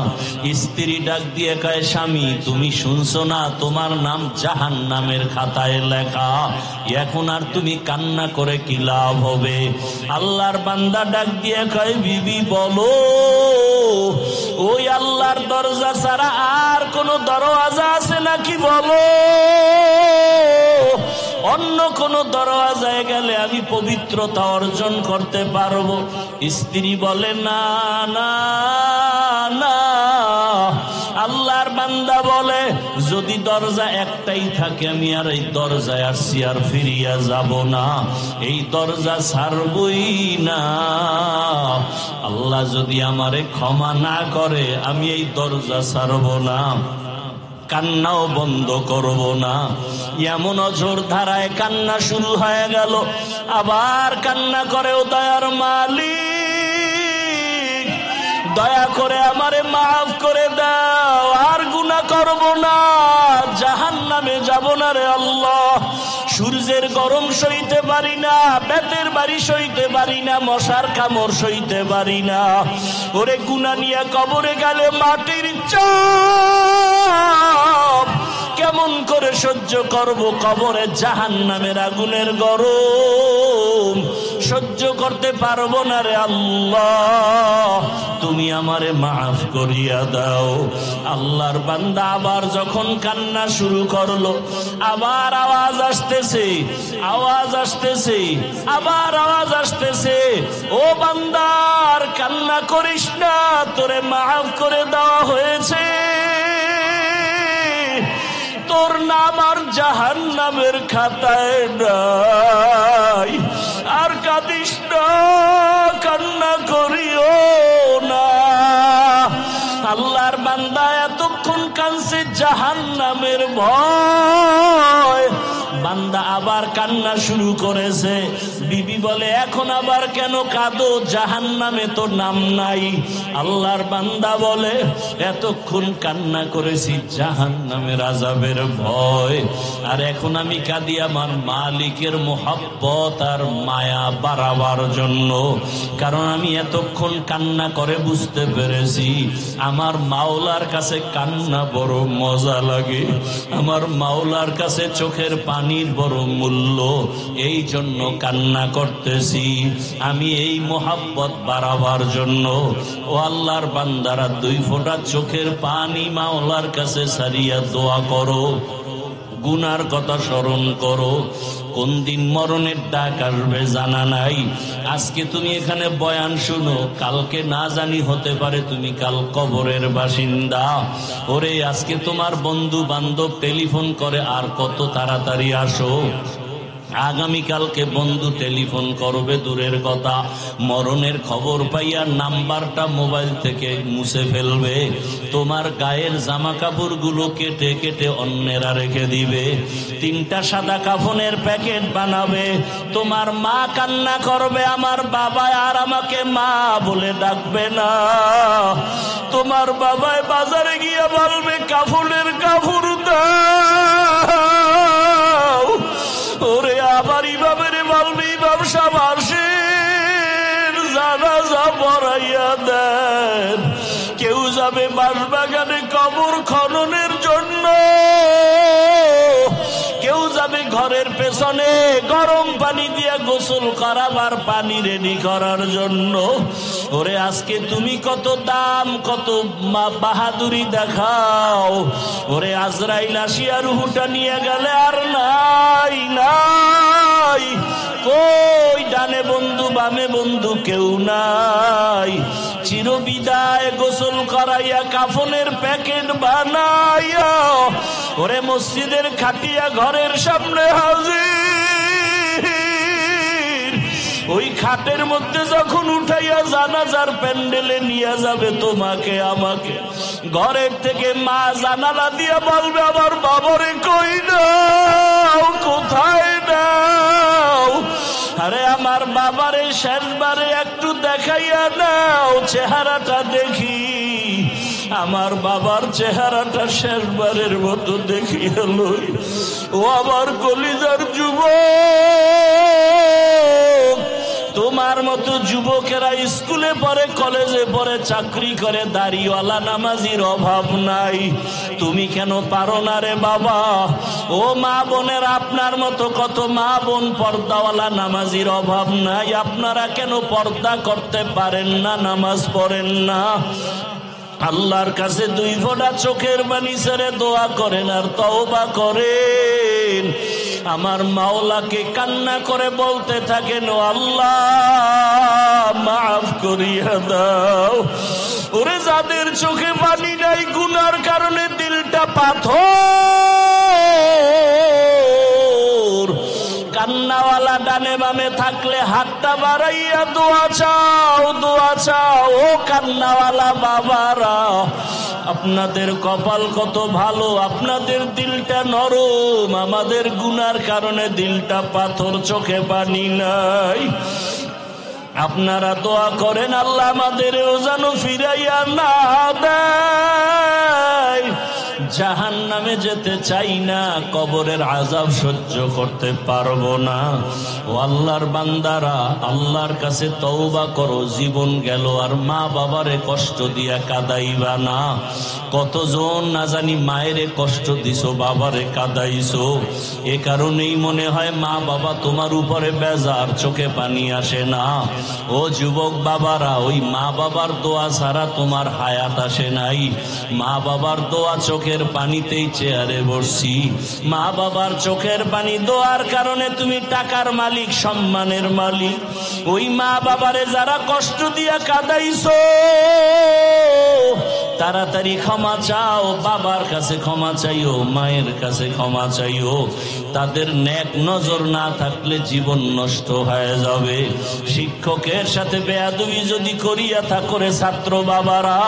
স্ত্রী ডাক দিয়ে কয়, স্বামী তুমি শুনছো না, তোমার নাম জাহান্নামের খাতায় লেখা, এখন আর তুমি কান্না করে কি লাভ হবে? আল্লাহর বান্দা ডাক দিয়ে কয়, বিবি বলো, ওই আল্লাহর দরজা ছাড়া আর কোন দরওয়াজা আছে নাকি বলো, অন্য কোন দরওয়াজায় গেলে আমি পবিত্রতা অর্জন করতে পারবো? স্ত্রী বলে, না না না। আল্লাহর বান্দা বলে, যদি দরজা একটাই থাকে আমি আর এই দরজায় আসছি, আর ফিরিয়া যাব না, এই দরজা ছাড়বই না। আল্লাহ যদি আমারে ক্ষমা না করে আমি এই দরজা ছাড়ব না, কান্নাও বন্ধ করব না। এমন অঝোর ধারায় কান্না শুরু হয়ে গেল। আবার কান্না করে, ও দয়ার মালিক, দয়া করে আমারে মাফ করে দাও, আর গুনাহ করব না, জাহান্নামে যাব না রে আল্লাহ। সূর্যের গরম সইতে পারি না, বেতের বাড়ি সইতে পারি না, মশার কামড় সইতে পারি না। ওরে গুনাহ নিয়ে কবরে গেলে মাটির চাপ কেমন করে সহ্য করব? কবরে জাহান্নামের আগুনের গরম সহ্য করতে পারবো না রে আল্লাহ, তুমি আমারে মাফ করিয়া দাও। আল্লাহর বান্দা আবার যখন কান্না শুরু করলো, আবার আওয়াজ আসতেছে, আওয়াজ আসতেছে, আবার আওয়াজ আসতেছে, ও বান্দার কান্না করিস না, তোরে মাফ করে দেওয়া হয়েছে, তোর নাম আর জাহান্নামের খাতায় নাই, আর কাঁদিস না, কান্না করিও না। আল্লাহর বান্দা এতক্ষণ কাঁদছে জাহান্নামের ভয়, বান্দা আবার কান্না শুরু করেছে। বিবি বলে, এখন আবার কেন কাঁদো? জাহান্নামে তো নাম নাই। আল্লাহর বান্দা বলে, এতক্ষণ কান্না করেছি জাহান্নামের আযাবের ভয়, আর এখন আমি কাঁদি আমার মালিকের মোহাব্বত আর মায়া বাড়াবার জন্য। কারণ আমি এতক্ষণ কান্না করে বুঝতে পেরেছি আমার মাওলার কাছে কান্না বড় মজা লাগে, আমার মাওলার কাছে চোখের পানির বড় মূল্য, এই জন্য কান্না করতেছি আমি এই মোহাব্বত বাড়াবার জন্য। ও আল্লাহর বান্দারা, 2 ফোঁটা চোখের পানি মাওলার কাছে সারিয়া দোয়া করো, গুনার কথা স্মরণ করো। কোন দিন মরণের ডাক আসবে জানা নাই। আজকে তুমি এখানে বয়ান শুনো, কালকে না জানি হতে পারে তুমি কাল কবরের বাসিন্দা। ওরে আজকে তোমার বন্ধু বান্ধব টেলিফোন করে আর কত তাড়াতাড়ি আসো, আগামীকালকে বন্ধু টেলিফোন করবে দূরের কথা, মরণের খবর পাইয়া নাম্বারটা মোবাইল থেকে মুছে ফেলবে। তোমার গায়ের জামা কাপড়গুলো কেটে কেটে অন্যেরা রেখে দিবে। 3টা সাদা কাফনের প্যাকেট বানাবে। তোমার মা কান্না করবে, আমার বাবা আর আমাকে মা বলে ডাকবে না। তোমার বাবাই বাজারে গিয়ে বলবে কাফনের কাপড় দাও। ওরে আবার ইমামের বলবে ইমাম সাহেব আসেন, জানাজা পড়াইয়া দেন। কেউ যাবে বাঁশবাগানে কবর খননের জন্য, কেউ যাবে ঘরের পেছনে গরম পানি দিয়ে গোসল করাবার পানি রেডি করার জন্য। ওরে আজকে তুমি কত দাম কত বাহাদুরি দেখাও। ওরে আজরাইল আসিয়া রুহুটা নিয়ে গেলে আর নাই নাই, কই ডানে বন্ধু বামে বন্ধু কেউ নাই। চিরবিদায় গোসল করাইয়া কাফনের প্যাকেট বানাইয়া ওরে মসজিদের খাটিয়া ঘরের সামনে হাজির। ওই খাটের মধ্যে যখন উঠাইয়া জানাজার প্যান্ডেলে নিয়ে যাবে তোমাকে আমাকে, ঘরের থেকে মা জানালা দিয়ে বলবে আমার বাবারে কই নাও, কোথায় নাও? আরে আমার বাবারে শেষবারে একটু দেখাইয়া নাও, চেহারাটা দেখি। আমার বাবার চেহারাটা শেষবারের মতো দেখিয়া লই। ও আমার কলিজার যুবক, তোমার মতো যুবকেরা স্কুলে পড়ে, কলেজে পড়ে, চাকরি করে, দাড়িওয়ালা নামাজির অভাব নাই। তুমি কেন পারো না রে বাবা? ও মা বোনের, আপনার মতো কত মা বোন পর্দাওয়ালা নামাজির অভাব নাই। আপনারা কেন পর্দা করতে পারেন না, নামাজ পড়েন না? আল্লাহর কাছে 2 ফোঁটা চোখের পানি ছেড়ে দোয়া করেন আর তওবা করেন। আমার মাওলাকে কান্না করে বলতে থাকেন, ও আল্লাহ মাফ করিয়া দাও। ওরে যাদের চোখে পানি নাই, গুনার কারণে দিলটা পাথর, কান্নাওয়ালা ডানে বামে থাকলে হাতটা বাড়াইয়া দোয়া চাও, দোয়া চাও। ও কান্নাওয়ালা বাবারা, আপনাদের কপাল কত ভালো, আপনাদের দিলটা নরম। আমাদের গুনার কারণে দিলটা পাথর, চোখে পানি নাই। আপনারা দোয়া করেন আল্লাহ আমাদেরও যেন ফিরাইয়া না দেয়। জাহান্নামে যেতে চাই না, কবরের আযাব সহ্য করতে পারবো না। ও আল্লাহর বান্দারা, আল্লাহর কাছে তওবা করো। জীবন গেল আর মা বাবারে কষ্ট দিয়া কাঁদাইবা না। কতজন না জানি মায়েরে কষ্ট দিছো, বাবারে কাঁদাইছো। এ কারণেই মনে হয় মা বাবা তোমার উপরে বেজার, চোখে পানি আসে না। ও যুবক বাবারা, ওই মা বাবার দোয়া ছাড়া তোমার হায়াত আসে নাই। মা বাবার দোয়া চোখের পানিতেই চেয়ারে বসছি। মা বাবার চোখের পানি দোয়ার কারণে তুমি টাকার মালিক, সম্মানের মালিক। ওই মা বাবারে যারা কষ্ট দিয়া কাঁদাইছো, তাড়াতাড়ি ক্ষমা চাও। বাবার কাছে ক্ষমা চাইও, মায়ের কাছে ক্ষমা চাইও। তাদের নেক নজর না থাকলে জীবন নষ্ট হয়ে যাবে। শিক্ষকের সাথে বেয়াদবি যদি করিয়া থাকরে ছাত্র বাবারা,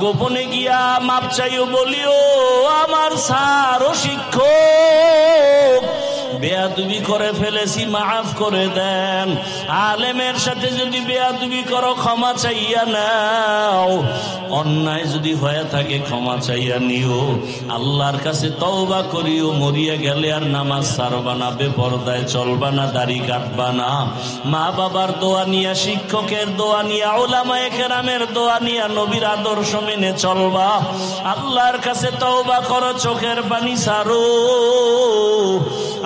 গোপনে গিয়া মাপ চাইও, বলিও আমার স্যার ও শিক্ষক, বেয়াদবি করে ফেলেছি, মাফ করে দেন। আলেমের সাথে যদি বেয়াদবি করো, ক্ষমা চাইয়া নাও। অন্যায় যদি হয়ে থাকে ক্ষমা চাইয়া নিও। আল্লাহর কাছে তওবা করিও। মরিয়া গেলে আর নামাজ ছাড়বা না, বেপরদায় চলবা না, দাড়ি কাটবা না। মা বাবার দোয়া নিয়া, শিক্ষকের দোয়া নিয়া, উলামায়ে কেরামের দোয়া নিয়া, নবীর আদর্শ মেনে চলবা। আল্লাহর কাছে তওবা করো, চোখের পানি ছাড়ো।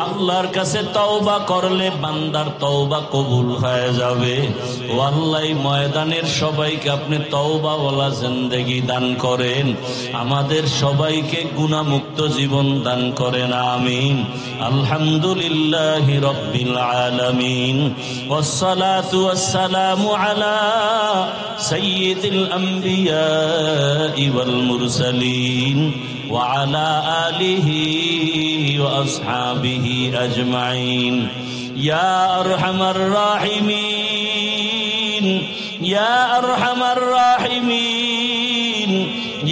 আল্লাহর কাছে তওবা করলে বান্দার তওবা কবুল হয়ে যাবে। ও আল্লাহ, ময়দানের সবাইকে আপনি তওবাওয়ালা জিন্দেগি দান করেন, আমাদের সবাইকে গুনাহমুক্ত জীবন দান করেন, আমিন। আলহামদুলিল্লাহি রাব্বিল আলামিন, ওয়াসসালাতু ওয়াসসালামু আলা সাইয়্যিদিল আমবিয়াই ওয়াল মুরসালিন ওয়া আলা আলিহি ওয়া আসহাবিহি আজমাইন। ইয়া আরহামার রাহিমিন, ইয়া আরহামার রাহিমিন,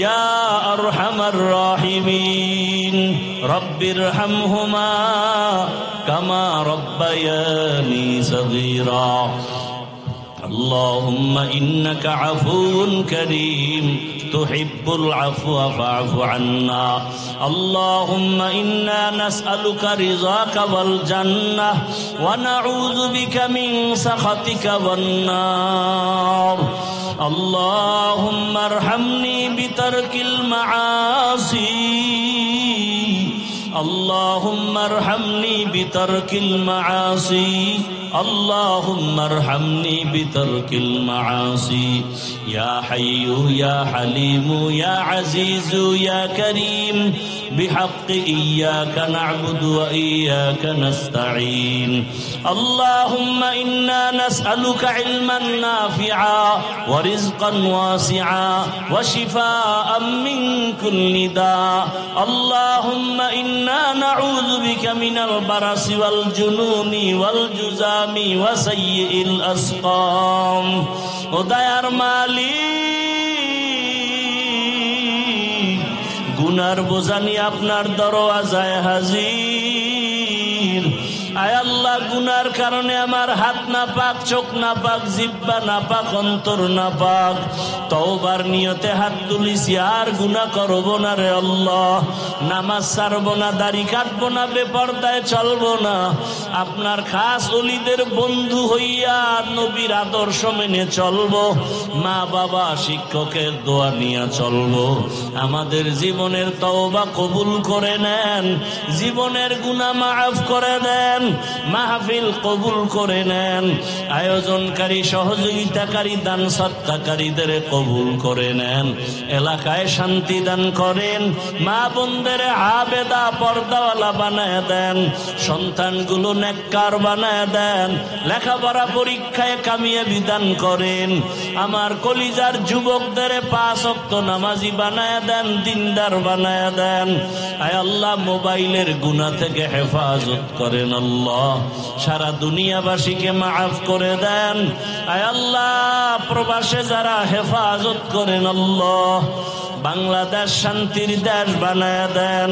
ইয়া আরহামার রাহিমিন, রব্বিরহামহুমা কামা রব্বায়ানি সগীরা। اللهم إنك عفو كريم تحب العفو فاعف عنا. اللهم إنا نسألك رضاك والجنة ونعوذ بك من سخطك والنار. اللهم ارحمني بترك المعاصي، اللهم ارحمني بترك المعاصي، اللهم ارحمني بترك المعاصي. يا حي يا حليم يا عزيز يا كريم، بحق إياك نعبد وإياك نستعين. اللهم إنا نسألك علما نافعا ورزقا واسعا وشفاء من كل داء. اللهم إنا نعوذ بك من البرص والجنون والجذام وسيء الأسقام. وديار মালিক, গুনার বোঝা নিয়ে আপনার দরওয়াজায় হাজির। আয় আল্লাহ, গুনার কারণে আমার হাত না পাক, চোখ না পাক, জিহ্বা না পাক, অন্তর না পাক। তওবার নিয়তে হাত তুলিছি, আর গুনাহ করব না রে আল্লাহ। নামাজ ছাড়বো না, দাড়ি কাটবো না, বেপরদায় চলবো না। আপনার খাস ওলিদের বন্ধু হইয়া নবীর আদর্শ মেনে চলবো। মা বাবা শিক্ষকের দোয়া নিয়ে চলবো। আমাদের জীবনের তওবা কবুল করে নেন, জীবনের গুনাহ মাফ করে দেন, মাহফিল কবুল করে নেন। আয়োজনকারী, সহযোগিতাকারী, দান সৎকারীদের কবুল করে নেন। এলাকায় শান্তি দান করেন। মা বোনদের আবেদা পর্দাওয়ালা বানায় দেন। সন্তানগুলো নেককার বানায় দেন। লেখাপড়া পরীক্ষায় কামিয়াবি দান করেন। আমার কলিজার যুবকদের 5 ওয়াক্ত নামাজি বানায় দেন, দিনদার বানায় দেন। আয় আল্লাহ, মোবাইলের গুনাহ থেকে হেফাজত করেন আল্লাহ। সারা দুনিয়াবাসীকে মাফ করে দেন। আয় আল্লাহ, প্রবাসে যারা হেফাজত করেন আল্লাহ। বাংলাদেশ শান্তির দেশ বানায় দেন।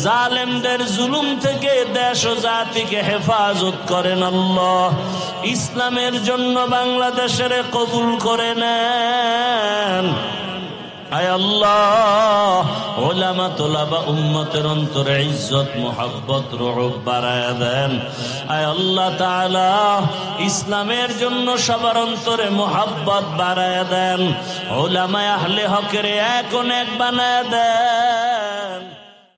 জালেমদের জুলুম থেকে দেশ ও জাতিকে হেফাজত করেন আল্লাহ। ইসলামের জন্য বাংলাদেশের কবুল করে নেন। আয় আল্লাহ, উলামা তোলাবা উম্মতের অন্তরে ইজ্জত মুহাব্বত রুহ বাড়ায়া দেন। আয় আল্লাহ তাআলা, ইসলামের জন্য সবার অন্তরে মুহাব্বত বাড়ায়া দেন। উলামা আহলে হকের এক বানায়া দেন।